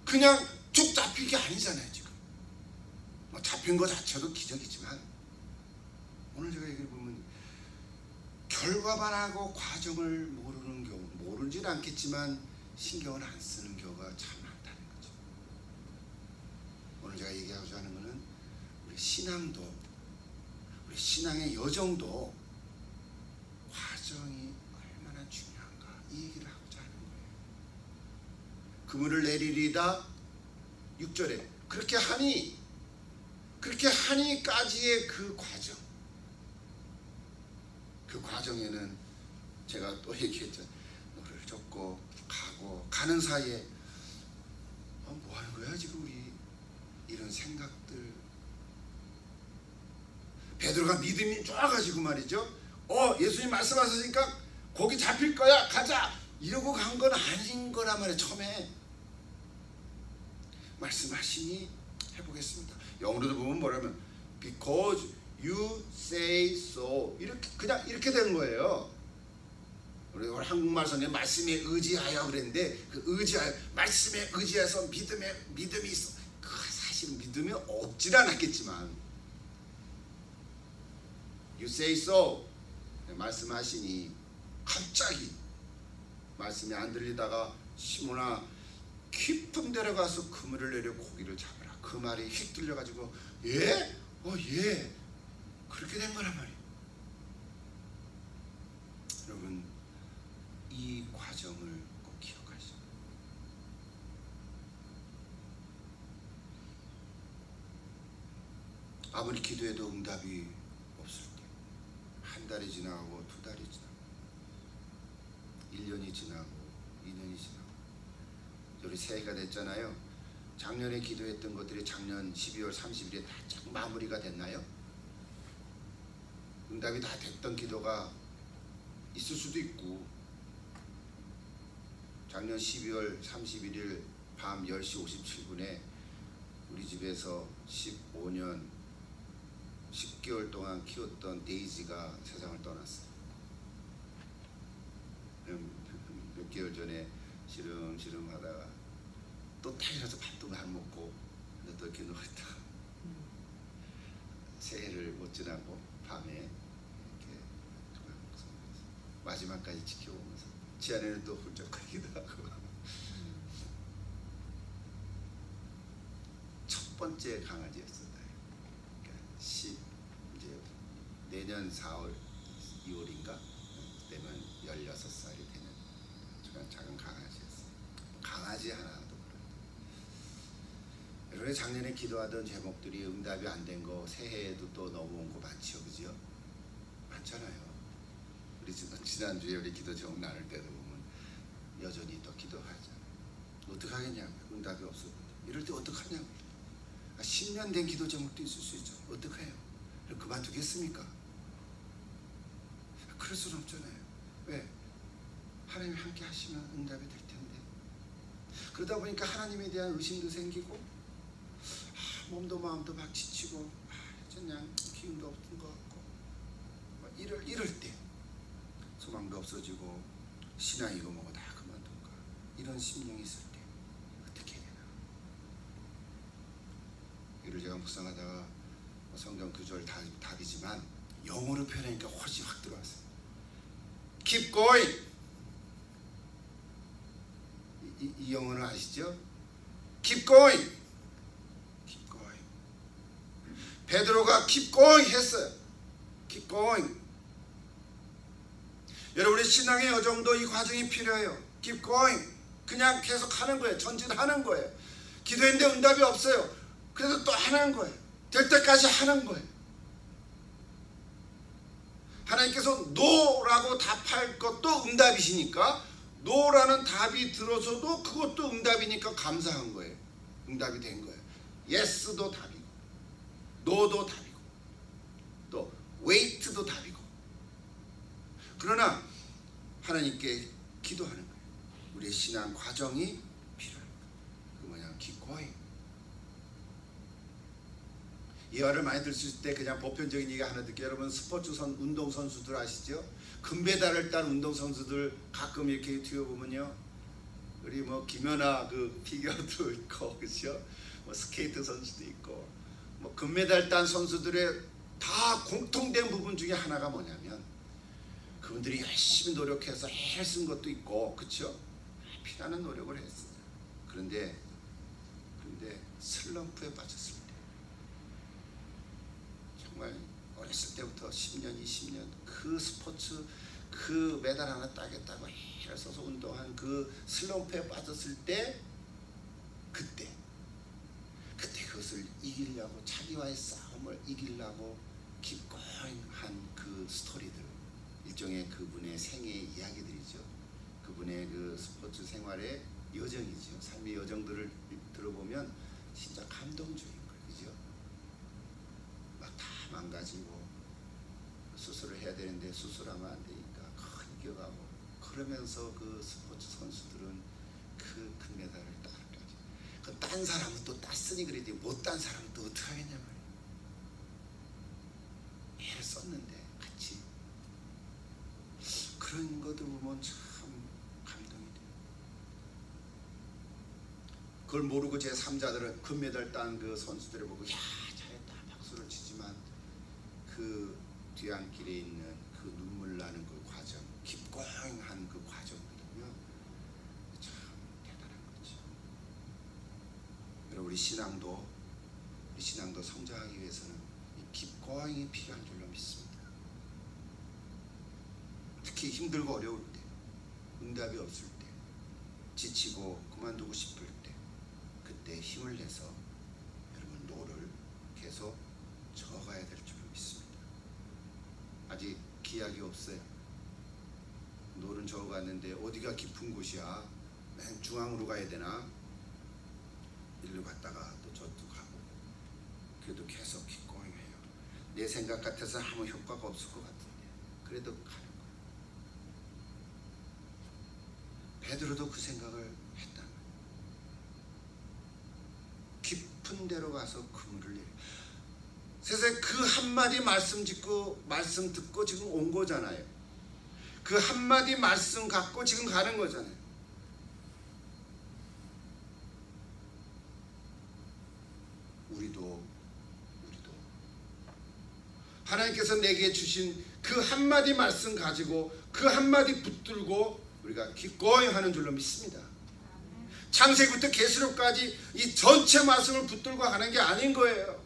그냥 쭉 잡힌 게 아니잖아요 지금. 잡힌 거 자체도 기적이지만 오늘 제가 얘기를 보면 결과만 하고 과정을 모르는 경우, 모르진 않겠지만 신경을 안 쓰는 경우가 참 많다는 거죠. 오늘 제가 얘기하고자 하는 것은 우리 신앙도, 우리 신앙의 여정도 과정이 얼마나 중요한가 이 얘기를 하고자 하는 거예요. 그물을 내리리다 6절에 그렇게 하니까지의 그 과정, 그 과정에는 제가 또 얘기했죠. 노를 젓고 가고 가는 사이에 뭐 하는 거야 지금 우리, 이런 생각들. 베드로가 믿음이 좋아가지고 말이죠. 예수님 말씀하셨으니까 고기 잡힐 거야 가자 이러고 간 건 아닌 거란 말이에요. 처음에 말씀하시니 해보겠습니다. 영어로도 보면 뭐라면 because you say so 이렇게 그냥 이렇게 되는 거예요. 우리 한국말 선생님 말씀에 의지하여 그랬는데 그 의지하여, 말씀에 의지해서 믿음이 있어. 그 사실 믿음이 없질 않았겠지만 you say so 말씀하시니 갑자기 말씀이 안 들리다가 시몬아 깊은 데로 가서 그물을 내려 고기를 잡으라. 그 말이 휙 들려가지고 예? 예. 그렇게 된 거란 말이에요. 여러분 이 과정을 꼭 기억하시죠. 아무리 기도해도 응답이 없을 때, 한 달이 지나고 두 달이 지나고 1년이 지나고 2년이 지나고 우리 새해가 됐잖아요. 작년에 기도했던 것들이 작년 12월 30일에 다 마무리가 됐나요? 응답이 다 됐던 기도가 있을 수도 있고, 작년 12월 31일 밤 10시 57분에 우리 집에서 15년 10개월 동안 키웠던 데이지가 세상을 떠났어요. 몇 개월 전에 시름시름 하다가 또 타이라서 밥도 안 먹고 또 이렇게 누워있다가 새해를 못 지나고 밤에 이렇게 마지막까지 지켜보면서 지 안에는 또 훌쩍거리기도 하고 첫 번째 강아지였어요. 그러니까 이제 내년 4월 2월인가 되면 16살이 되는 작은 강아지였어요. 강아지 하나도 그런데 여러분 작년에 기도하던 제목들이 응답이 안 된 거 새해에도 또 넘어온 거 많지요, 그죠? 많잖아요. 우리 지난주에 우리 기도 제목 나눌 때도 보면 여전히 또 기도하잖아요. 어떡하겠냐고요. 응답이 없어도. 이럴 때 어떡하냐고요. 10년 된 기도 제목도 있을 수 있죠. 어떡해요? 그만두겠습니까? 그럴 수는 없잖아요. 왜? 하나님이 함께 하시면 응답이 될 텐데. 그러다 보니까 하나님에 대한 의심도 생기고 몸도 마음도 막 지치고 그냥 기운도 없는 것 같고 이럴 때 소망도 없어지고 신앙 이거 뭐고 다 그만둔가 이런 심령이 있을 때 어떻게 해야 되나. 이를 제가 묵상하다가 성경 구절 답이지만 영어로 표현하니까 훨씬 확 들어왔어요. Keep going. 이 영어는 아시죠? Keep going. Keep going. 베드로가 keep going 했어요. Keep going. 여러분의 신앙의 여정도 이 과정이 필요해요. Keep going. 그냥 계속 하는 거예요. 전진하는 거예요. 기도했는데 응답이 없어요. 그래서 또 하는 거예요. 될 때까지 하는 거예요. 하나님께서 노라고 답할 것도 응답이시니까 노라는 답이 들어서도 그것도 응답이니까 감사한 거예요. 응답이 된 거예요. 예스도 답이고 노도 답이고 또 웨이트도 답이고. 그러나 하나님께 기도하는 거예요. 우리의 신앙 과정이 필요합니다. 그 뭐냐, keep going. 이 말을 많이 들으실 때 그냥 보편적인 얘기 하나 듣게. 여러분 스포츠 운동 선수들 아시죠? 금메달을 딴 운동 선수들 가끔 이렇게 유튜브 보면요, 우리 뭐 김연아 그 피겨도 있고, 그렇죠? 뭐 스케이트 선수도 있고, 뭐 금메달 딴 선수들의 다 공통된 부분 중에 하나가 뭐냐면 그분들이 열심히 노력해서 애를 쓴 것도 있고, 그렇죠? 피나는 노력을 했어요. 그런데 슬럼프에 빠졌을 때, 정말 어렸을 때부터 10년, 20년 그 스포츠 그 메달 하나 따겠다고 애를 써서 운동한 그 슬럼프에 빠졌을 때, 그때 그것을 이기려고, 자기와의 싸움을 이기려고 기꺼이한 그 스토리들, 일종의 그분의 생애의 이야기들이죠. 그분의 그 스포츠 생활의 여정이죠. 삶의 여정들을 들어보면 진짜 감동적인 거예요. 그죠? 막 다 망가지고 수술을 해야 되는데 수술하면 안 되니까 이겨가고, 그러면서 그 스포츠 선수들은 그 금메달을 따는 거죠. 그 딴 사람은 또 땄으니 그래도 못 딴 사람은 또 어떻게 하겠냐 말이에요. 애를 썼는데 같이. 그런 것들 보면 참 감동이 돼요. 그걸 모르고 제 3자들은 금메달 딴 그 선수들을 보고 야 잘했다 박수를 치지만 그 뒤안길에 있는 그 눈물 나는 그 과정, 깊고한 그 과정을 보면 참 대단한 거죠. 여러분 우리 신앙도 성장하기 위해서는 이 깊고함이 필요한 줄로 믿습니다. 특히 힘들고 어려울 때, 응답이 없을 때, 지치고 그만두고 싶을 때, 그때 힘을 내서 여러분 노를 계속 저어가야 될 줄로 믿습니다. 아직 기약이 없어요. 노는 저어갔는데 어디가 깊은 곳이야? 맨 중앙으로 가야 되나? 일로 갔다가 또 저쪽 가고, 그래도 계속 기꺼이 해요. 내 생각 같아서 아무 효과가 없을 것 같은데 그래도 가는 거예요. 베드로도 그 생각을 했단 말이에요. 깊은 데로 가서 그물을 내려. 세상에 그 한마디 말씀 듣고 지금 온 거잖아요. 그 한마디 말씀 갖고 지금 가는 거잖아요. 우리도 하나님께서 내게 주신 그 한마디 말씀 가지고 그 한마디 붙들고 우리가 기꺼이 하는 줄로 믿습니다. 창세기부터 계시록까지 이 전체 말씀을 붙들고 가는 게 아닌 거예요.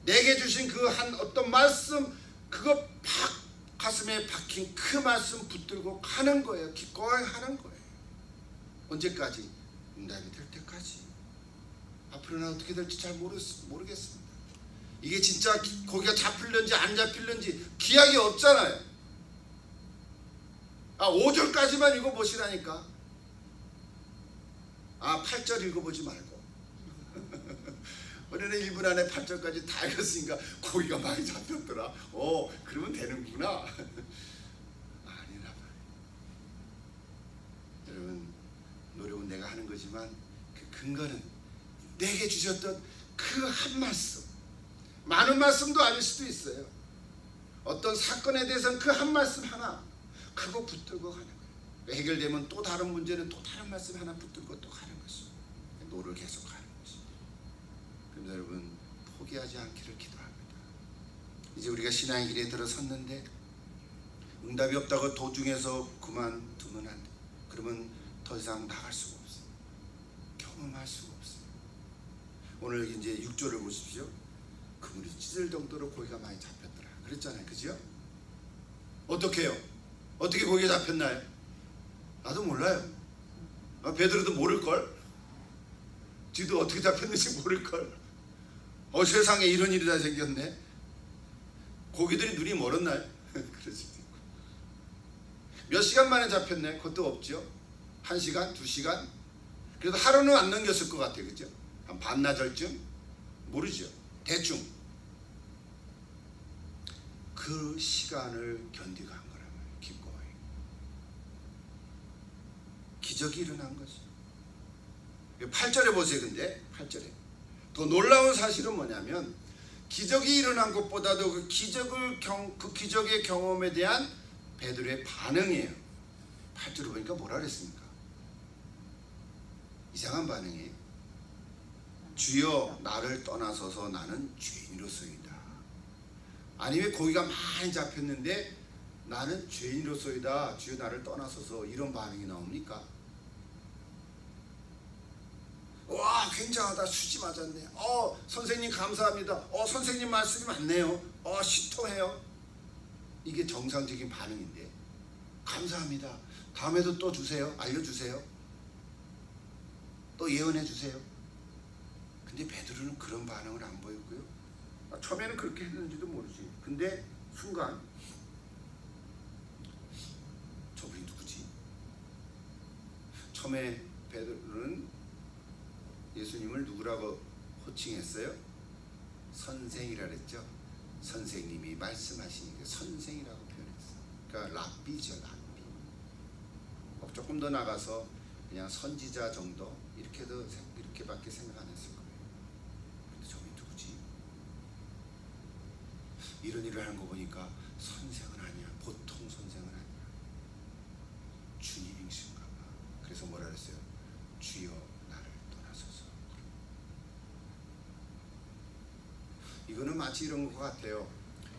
내게 주신 그 한 어떤 말씀, 그거 팍 가슴에 박힌 그 말씀 붙들고 가는 거예요. 기꺼이 하는 거예요. 언제까지? 응답이 될 때까지. 앞으로는 어떻게 될지 잘 모르겠습니다. 이게 진짜 거기가 잡힐는지 안 잡힐는지 기약이 없잖아요. 5절까지만 읽어보시라니까. 8절 읽어보지 말고. 우리는 1분 안에 8절까지 다 읽었으니까 거기가 많이 잡혔더라. 그러면 되는구나. 아니라 말이에요. 여러분, 노력은 내가 하는 거지만 그 근거는 내게 주셨던 그 한 말씀, 많은 말씀도 아닐 수도 있어요. 어떤 사건에 대해서는 그 한 말씀 하나, 그거 붙들고 가는 거예요. 해결되면 또 다른 문제는 또 다른 말씀 하나 붙들고 또 가는 것이죠. 노를 계속 가는 것이죠. 그런데 여러분, 포기하지 않기를 기도합니다. 이제 우리가 신앙의 길에 들어섰는데 응답이 없다고 도중에서 그만두면 안 돼. 그러면 더 이상 나갈 수가 없어요. 경험할 수가 없어요. 오늘 이제 6절을 보십시오. 그물이 찢을 정도로 고기가 많이 잡혔더라 그랬잖아요. 그죠? 어떻게 해요? 어떻게 고기가 잡혔나요? 나도 몰라요. 베드로도 모를걸? 지도 어떻게 잡혔는지 모를걸? 세상에 이런 일이 다 생겼네. 고기들이 눈이 멀었나요? 그럴 수도 있고. 몇 시간 만에 잡혔나요? 그것도 없죠. 1시간? 2시간? 그래도 하루는 안 넘겼을 것 같아요. 그죠? 한 반나절쯤? 모르죠. 대충 그 시간을 견디고 한 거란 말이에요. 기꺼이 기적이 일어난 거죠. 8절에 보세요. 근데 8절에 더 놀라운 사실은 뭐냐면 기적이 일어난 것보다도 그 기적의 경험에 대한 베드로의 반응이에요. 8절을 보니까 뭐라 그랬습니까? 이상한 반응이에요. 주여 나를 떠나소서 나는 죄인으로서이다. 아니 왜 고기가 많이 잡혔는데 나는 죄인으로서이다. 주여 나를 떠나소서 이런 반응이 나옵니까? 와 굉장하다. 수지 맞았네. 선생님 감사합니다. 선생님 말씀이 맞네요. 시통해요. 이게 정상적인 반응인데 감사합니다. 다음에도 또 주세요. 알려주세요. 또 예언해 주세요. 근데 베드로는 그런 반응을 안 보였고요. 처음에는 그렇게 했는지도 모르지. 근데 순간 저분이 누구지? 처음에 베드로는 예수님을 누구라고 호칭했어요? 선생이라 그랬죠. 선생님이 말씀하시니까 선생이라고 표현했어요. 그러니까 랍비죠. 랍비. 조금 더 나가서 그냥 선지자 정도 이렇게밖에 생각 안 했을 거예요. 근데 저분이 누구지? 이런 일을 하는 거 보니까 선생은 아니야. 보통 선생은 아니야. 주님이신가 봐. 그래서 뭐라 그랬어요? 주여 나를 떠나소서. 이거는 마치 이런 것 같아요.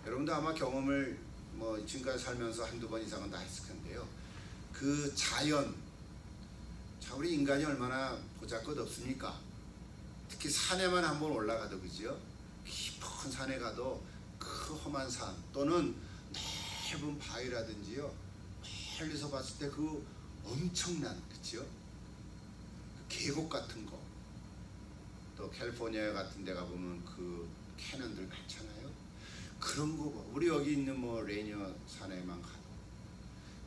여러분도 아마 경험을 지금까지 살면서 한두 번 이상은 다 했을 텐데요. 그 자연, 우리 인간이 얼마나 보잘것없습니까? 특히 산에만 한번 올라가도 그죠? 깊은 산에 가도 그 험한 산 또는 넓은 바위라든지요, 멀리서 봤을 때 그 엄청난 그죠? 그 계곡 같은 거, 또 캘리포니아 같은 데 가보면 그 캐년들 많잖아요. 그런 거 봐. 우리 여기 있는 레이니어 산에만 가도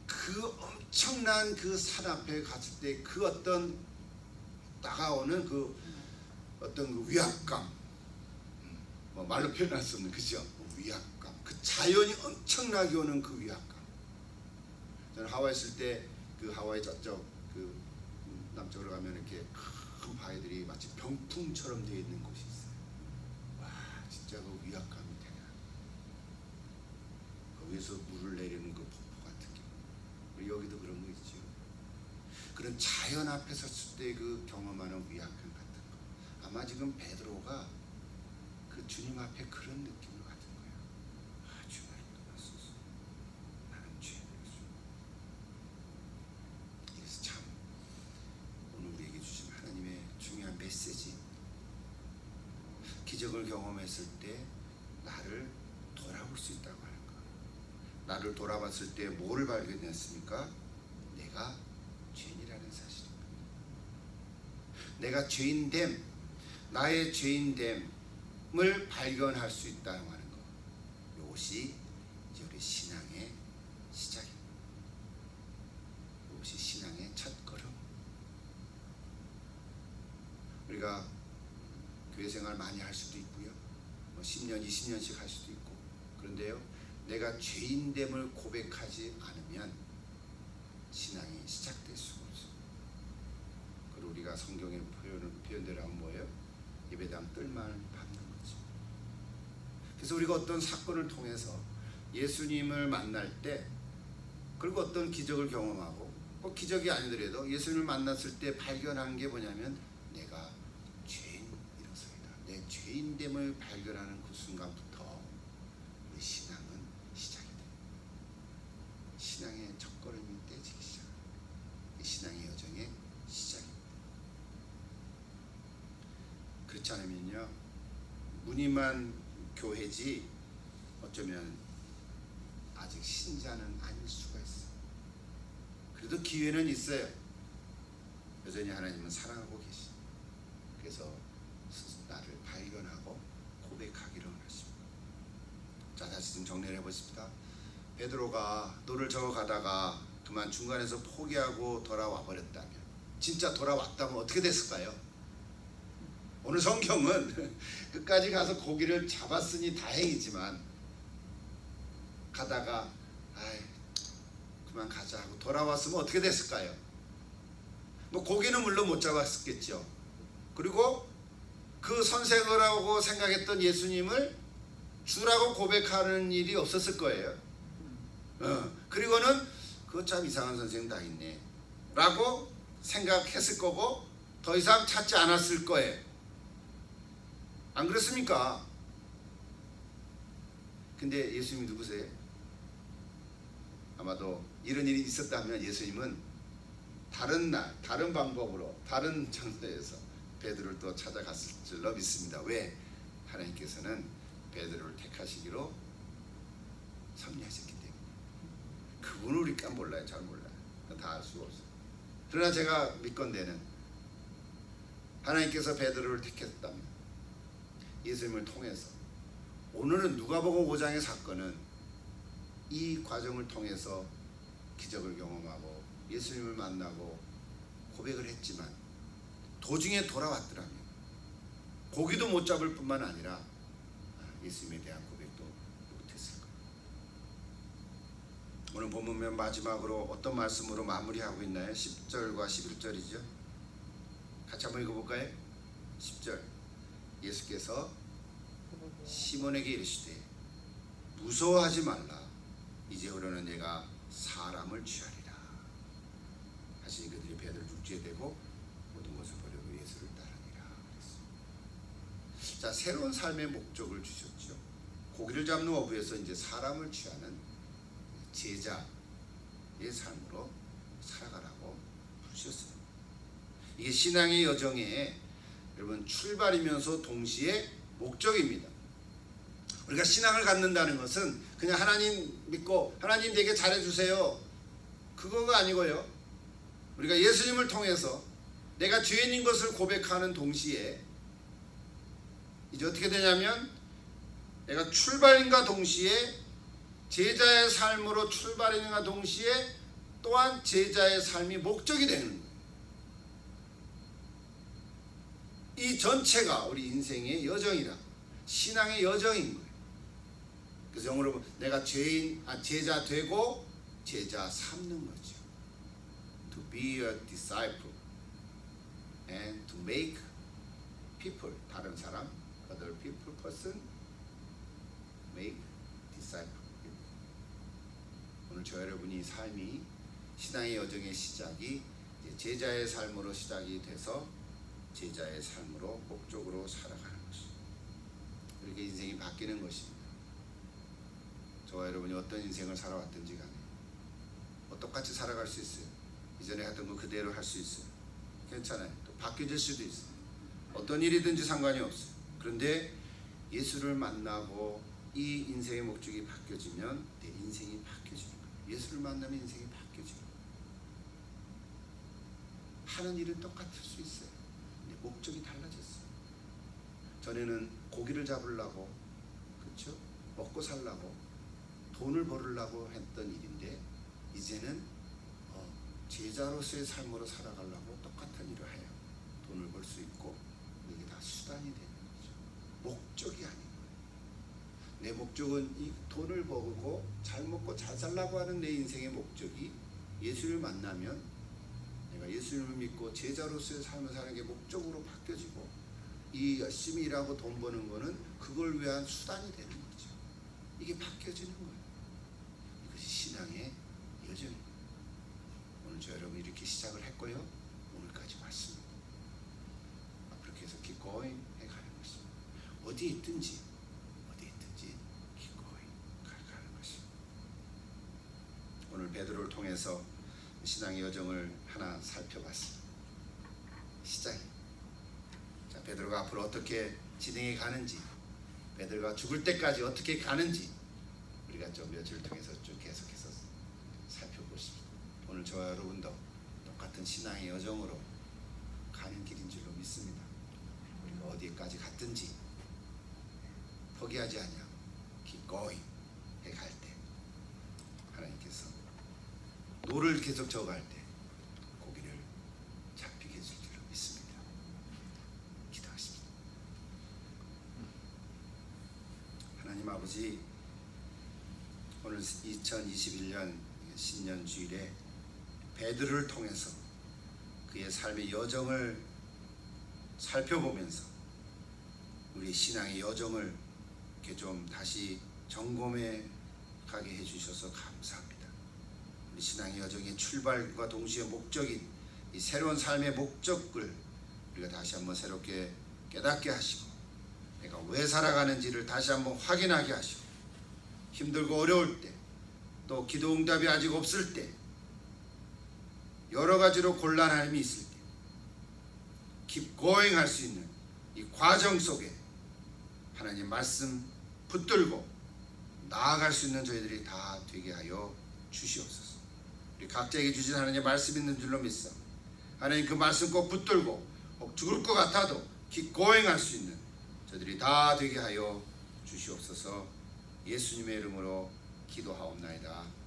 그 엄청난 그 산 앞에 갔을 때 그 어떤 다가오는 그 어떤 그 위압감, 말로 표현할 수 없는 그죠? 위압감, 그 자연이 엄청나게 오는 그 위압감. 저는 하와이 있을 때 그 하와이 저쪽 그 남쪽으로 가면 이렇게 큰 바위들이 마치 병풍처럼 되어 있는 곳이 있어요. 와 진짜 그 위압감이 대단. 거기서 물을 내리는 그 폭포 같은 게. 우리 여기도 그런 거 있죠. 그런 자연 앞에 섰을 때 그 경험하는 위압감 같은 거. 아마 지금 베드로가 그 주님 앞에 그런 느낌을 받은 거예요. 주 나를 떠났소서. 나는 죄인이었소. 그래서 참 오늘 우리에게 주신 하나님의 중요한 메시지. 기적을 경험했을 때 나를 돌아볼 수 있다고 하는 거. 나를 돌아봤을 때 뭐를 발견했습니까? 내가 죄인이라는 사실입니다. 내가 죄인됨, 나의 죄인됨을 발견할 수 있다는 하는 것. 이것이 우리 신앙의 시작입니다. 이것이 신앙의 첫걸음. 우리가 교회 생활 많이 할 수도 있고요. 10년, 20년씩 할 수도 있고. 그런데요, 내가 죄인됨을 고백하지 않으면 신앙이 시작될 수가 없어요. 그리고 우리가 성경의 표현대로 하면 뭐예요? 예배당 뜰만 밟는 거죠. 그래서 우리가 어떤 사건을 통해서 예수님을 만날 때, 그리고 어떤 기적을 경험하고, 꼭 기적이 아니더라도 예수님을 만났을 때 발견한 게 뭐냐면 내가 죄인이로서이다. 내 죄인됨을 발견하는 그 순간부터 우리 신앙은 시작이 됩니다. 신앙의 첫걸음이 떼지기 시작합니다. 신앙의 여정의 시작입니다. 그렇지 않으면요, 무늬만 교회지 어쩌면 아직 신자는 아닐 수가 있어요. 그래도 기회는 있어요. 여전히 하나님은 사랑하고 계시. 그래서 나를 발견하고 고백하기를 원하십니다. 자, 다시 좀 정리를 해보십시다. 베드로가 노를 저어 가다가 그만 중간에서 포기하고 돌아와 버렸다면, 진짜 돌아왔다면 어떻게 됐을까요? 오늘 성경은 끝까지 가서 고기를 잡았으니 다행이지만 가다가 아이 그만 가자 하고 돌아왔으면 어떻게 됐을까요? 뭐 고기는 물론 못 잡았겠죠. 그리고 그 선생이라고 생각했던 예수님을 주라고 고백하는 일이 없었을 거예요. 그리고는 그거 참 이상한 선생 다 있네 라고 생각했을 거고 더 이상 찾지 않았을 거예요. 안 그렇습니까? 근데 예수님이 누구세요? 아마도 이런 일이 있었다면 예수님은 다른 날, 다른 방법으로, 다른 장소에서 베드로를 또 찾아갔을 줄로 믿습니다. 왜? 하나님께서는 베드로를 택하시기로 섭리하셨기 때문에. 그분을 우리가 몰라요. 잘 몰라요. 다 알 수가 없어요. 그러나 제가 믿건대는 하나님께서 베드로를 택했다면 예수님을 통해서, 오늘은 누가복음 5장의 사건은 이 과정을 통해서 기적을 경험하고 예수님을 만나고 고백을 했지만 도중에 돌아왔더라면 고기도 못 잡을 뿐만 아니라 예수님에 대한 고백도 못했을 거예요. 오늘 본문 마지막으로 어떤 말씀으로 마무리하고 있나요? 10절과 11절이죠. 같이 한번 읽어볼까요? 10절, 예수께서 시몬에게 이르시되 무서워하지 말라. 이제부터는 내가 사람을 취하리라 하시니 그들이 베드로를 죽게 되고 모든 것을 버리고 예수를 따르니라 그랬습니다. 자, 새로운 삶의 목적을 주셨죠. 고기를 잡는 어부에서 이제 사람을 취하는 제자의 삶으로 살아가라고 부르셨어요. 이게 신앙의 여정에 여러분 출발이면서 동시에 목적입니다. 우리가 신앙을 갖는다는 것은 그냥 하나님 믿고 하나님 내게 잘해주세요 그거가 아니고요, 우리가 예수님을 통해서 내가 죄인인 것을 고백하는 동시에 이제 어떻게 되냐면 내가 출발인과 동시에 제자의 삶으로 출발인과 동시에 또한 제자의 삶이 목적이 되는 거예요. 이 전체가 우리 인생의 여정이라, 신앙의 여정인 거예요. 그래서 영어로 내가 제자 되고 제자 삼는 거죠. To be a disciple and to make people, 다른 사람, other people, person, make disciple. 오늘 저 여러분이 삶이 신앙의 여정의 시작이 제자의 삶으로 시작이 돼서 제자의 삶으로 목적으로 살아가는 것입니다. 이렇게 인생이 바뀌는 것입니다. 저와 여러분이 어떤 인생을 살아왔든지 간에 똑같이 살아갈 수 있어요. 이전에 하던 거 그대로 할 수 있어요. 괜찮아요. 또 바뀌어질 수도 있어요. 어떤 일이든지 상관이 없어요. 그런데 예수를 만나고 이 인생의 목적이 바뀌어지면 내 인생이 바뀌어지는 거예요. 예수를 만나면 인생이 바뀌어지는 거예요. 하는 일은 똑같을 수 있어요. 근데 목적이 달라졌어요. 전에는 고기를 잡으려고, 그렇죠? 먹고 살려고, 돈을 벌으려고 했던 일인데 이제는 제자로서의 삶으로 살아가려고 똑같은 일을 해요. 돈을 벌 수 있고 이게 다 수단이 되는 거죠. 목적이 아닌 거예요. 내 목적은 이 돈을 벌고 잘 먹고 잘 살려고 하는 내 인생의 목적이 예수를 만나면 내가 예수님을 믿고 제자로서의 삶을 사는 게 목적으로 바뀌어지고 이 열심히 일하고 돈 버는 거는 그걸 위한 수단이 되는 거죠. 이게 바뀌어지는 거예요. 이것이 신앙의 여정입니다. 오늘 저 여러분 이렇게 시작을 했고요. 오늘까지 왔습니다. 앞으로 계속 keep going 해가는 것입니다. 어디에 있든지 keep going 가는 것입니다. 오늘 베드로를 통해서 신앙의 여정을 하나 살펴봤습니다. 시작입니다. 자, 베드로가 앞으로 어떻게 진행해 가는지, 베드로가 죽을 때까지 어떻게 가는지 우리가 좀 며칠 통해서 쭉 계속해서 살펴보십니다. 오늘 저와 여러분도 똑같은 신앙의 여정으로 가는 길인 줄로 믿습니다. 우리가 어디까지 갔든지 포기하지 않냐, keep going 해 갈 때 하나님께서 노를 계속 저어갈 때 고기를 잡히게 해줄 줄로 믿습니다. 기도하십니다. 하나님 아버지, 오늘 2021년 신년 주일에 베드로를 통해서 그의 삶의 여정을 살펴보면서 우리 신앙의 여정을 이렇게 좀 다시 점검해 가게 해주셔서 감사합니다. 우리 신앙의 여정의 출발과 동시에 목적인 이 새로운 삶의 목적을 우리가 다시 한번 새롭게 깨닫게 하시고, 내가 왜 살아가는지를 다시 한번 확인하게 하시고, 힘들고 어려울 때, 또 기도 응답이 아직 없을 때, 여러 가지로 곤란함이 있을 때 keep going 할 수 있는 이 과정 속에 하나님 말씀 붙들고 나아갈 수 있는 저희들이 다 되게 하여 주시옵소서. 우리 각자에게 주신 하나님의 말씀 있는 줄로 믿사 하나님 그 말씀 꼭 붙들고 혹 죽을 것 같아도 keep going 할 수 있는 저희들이 다 되게 하여 주시옵소서. 예수님의 이름으로 기도하옵나이다.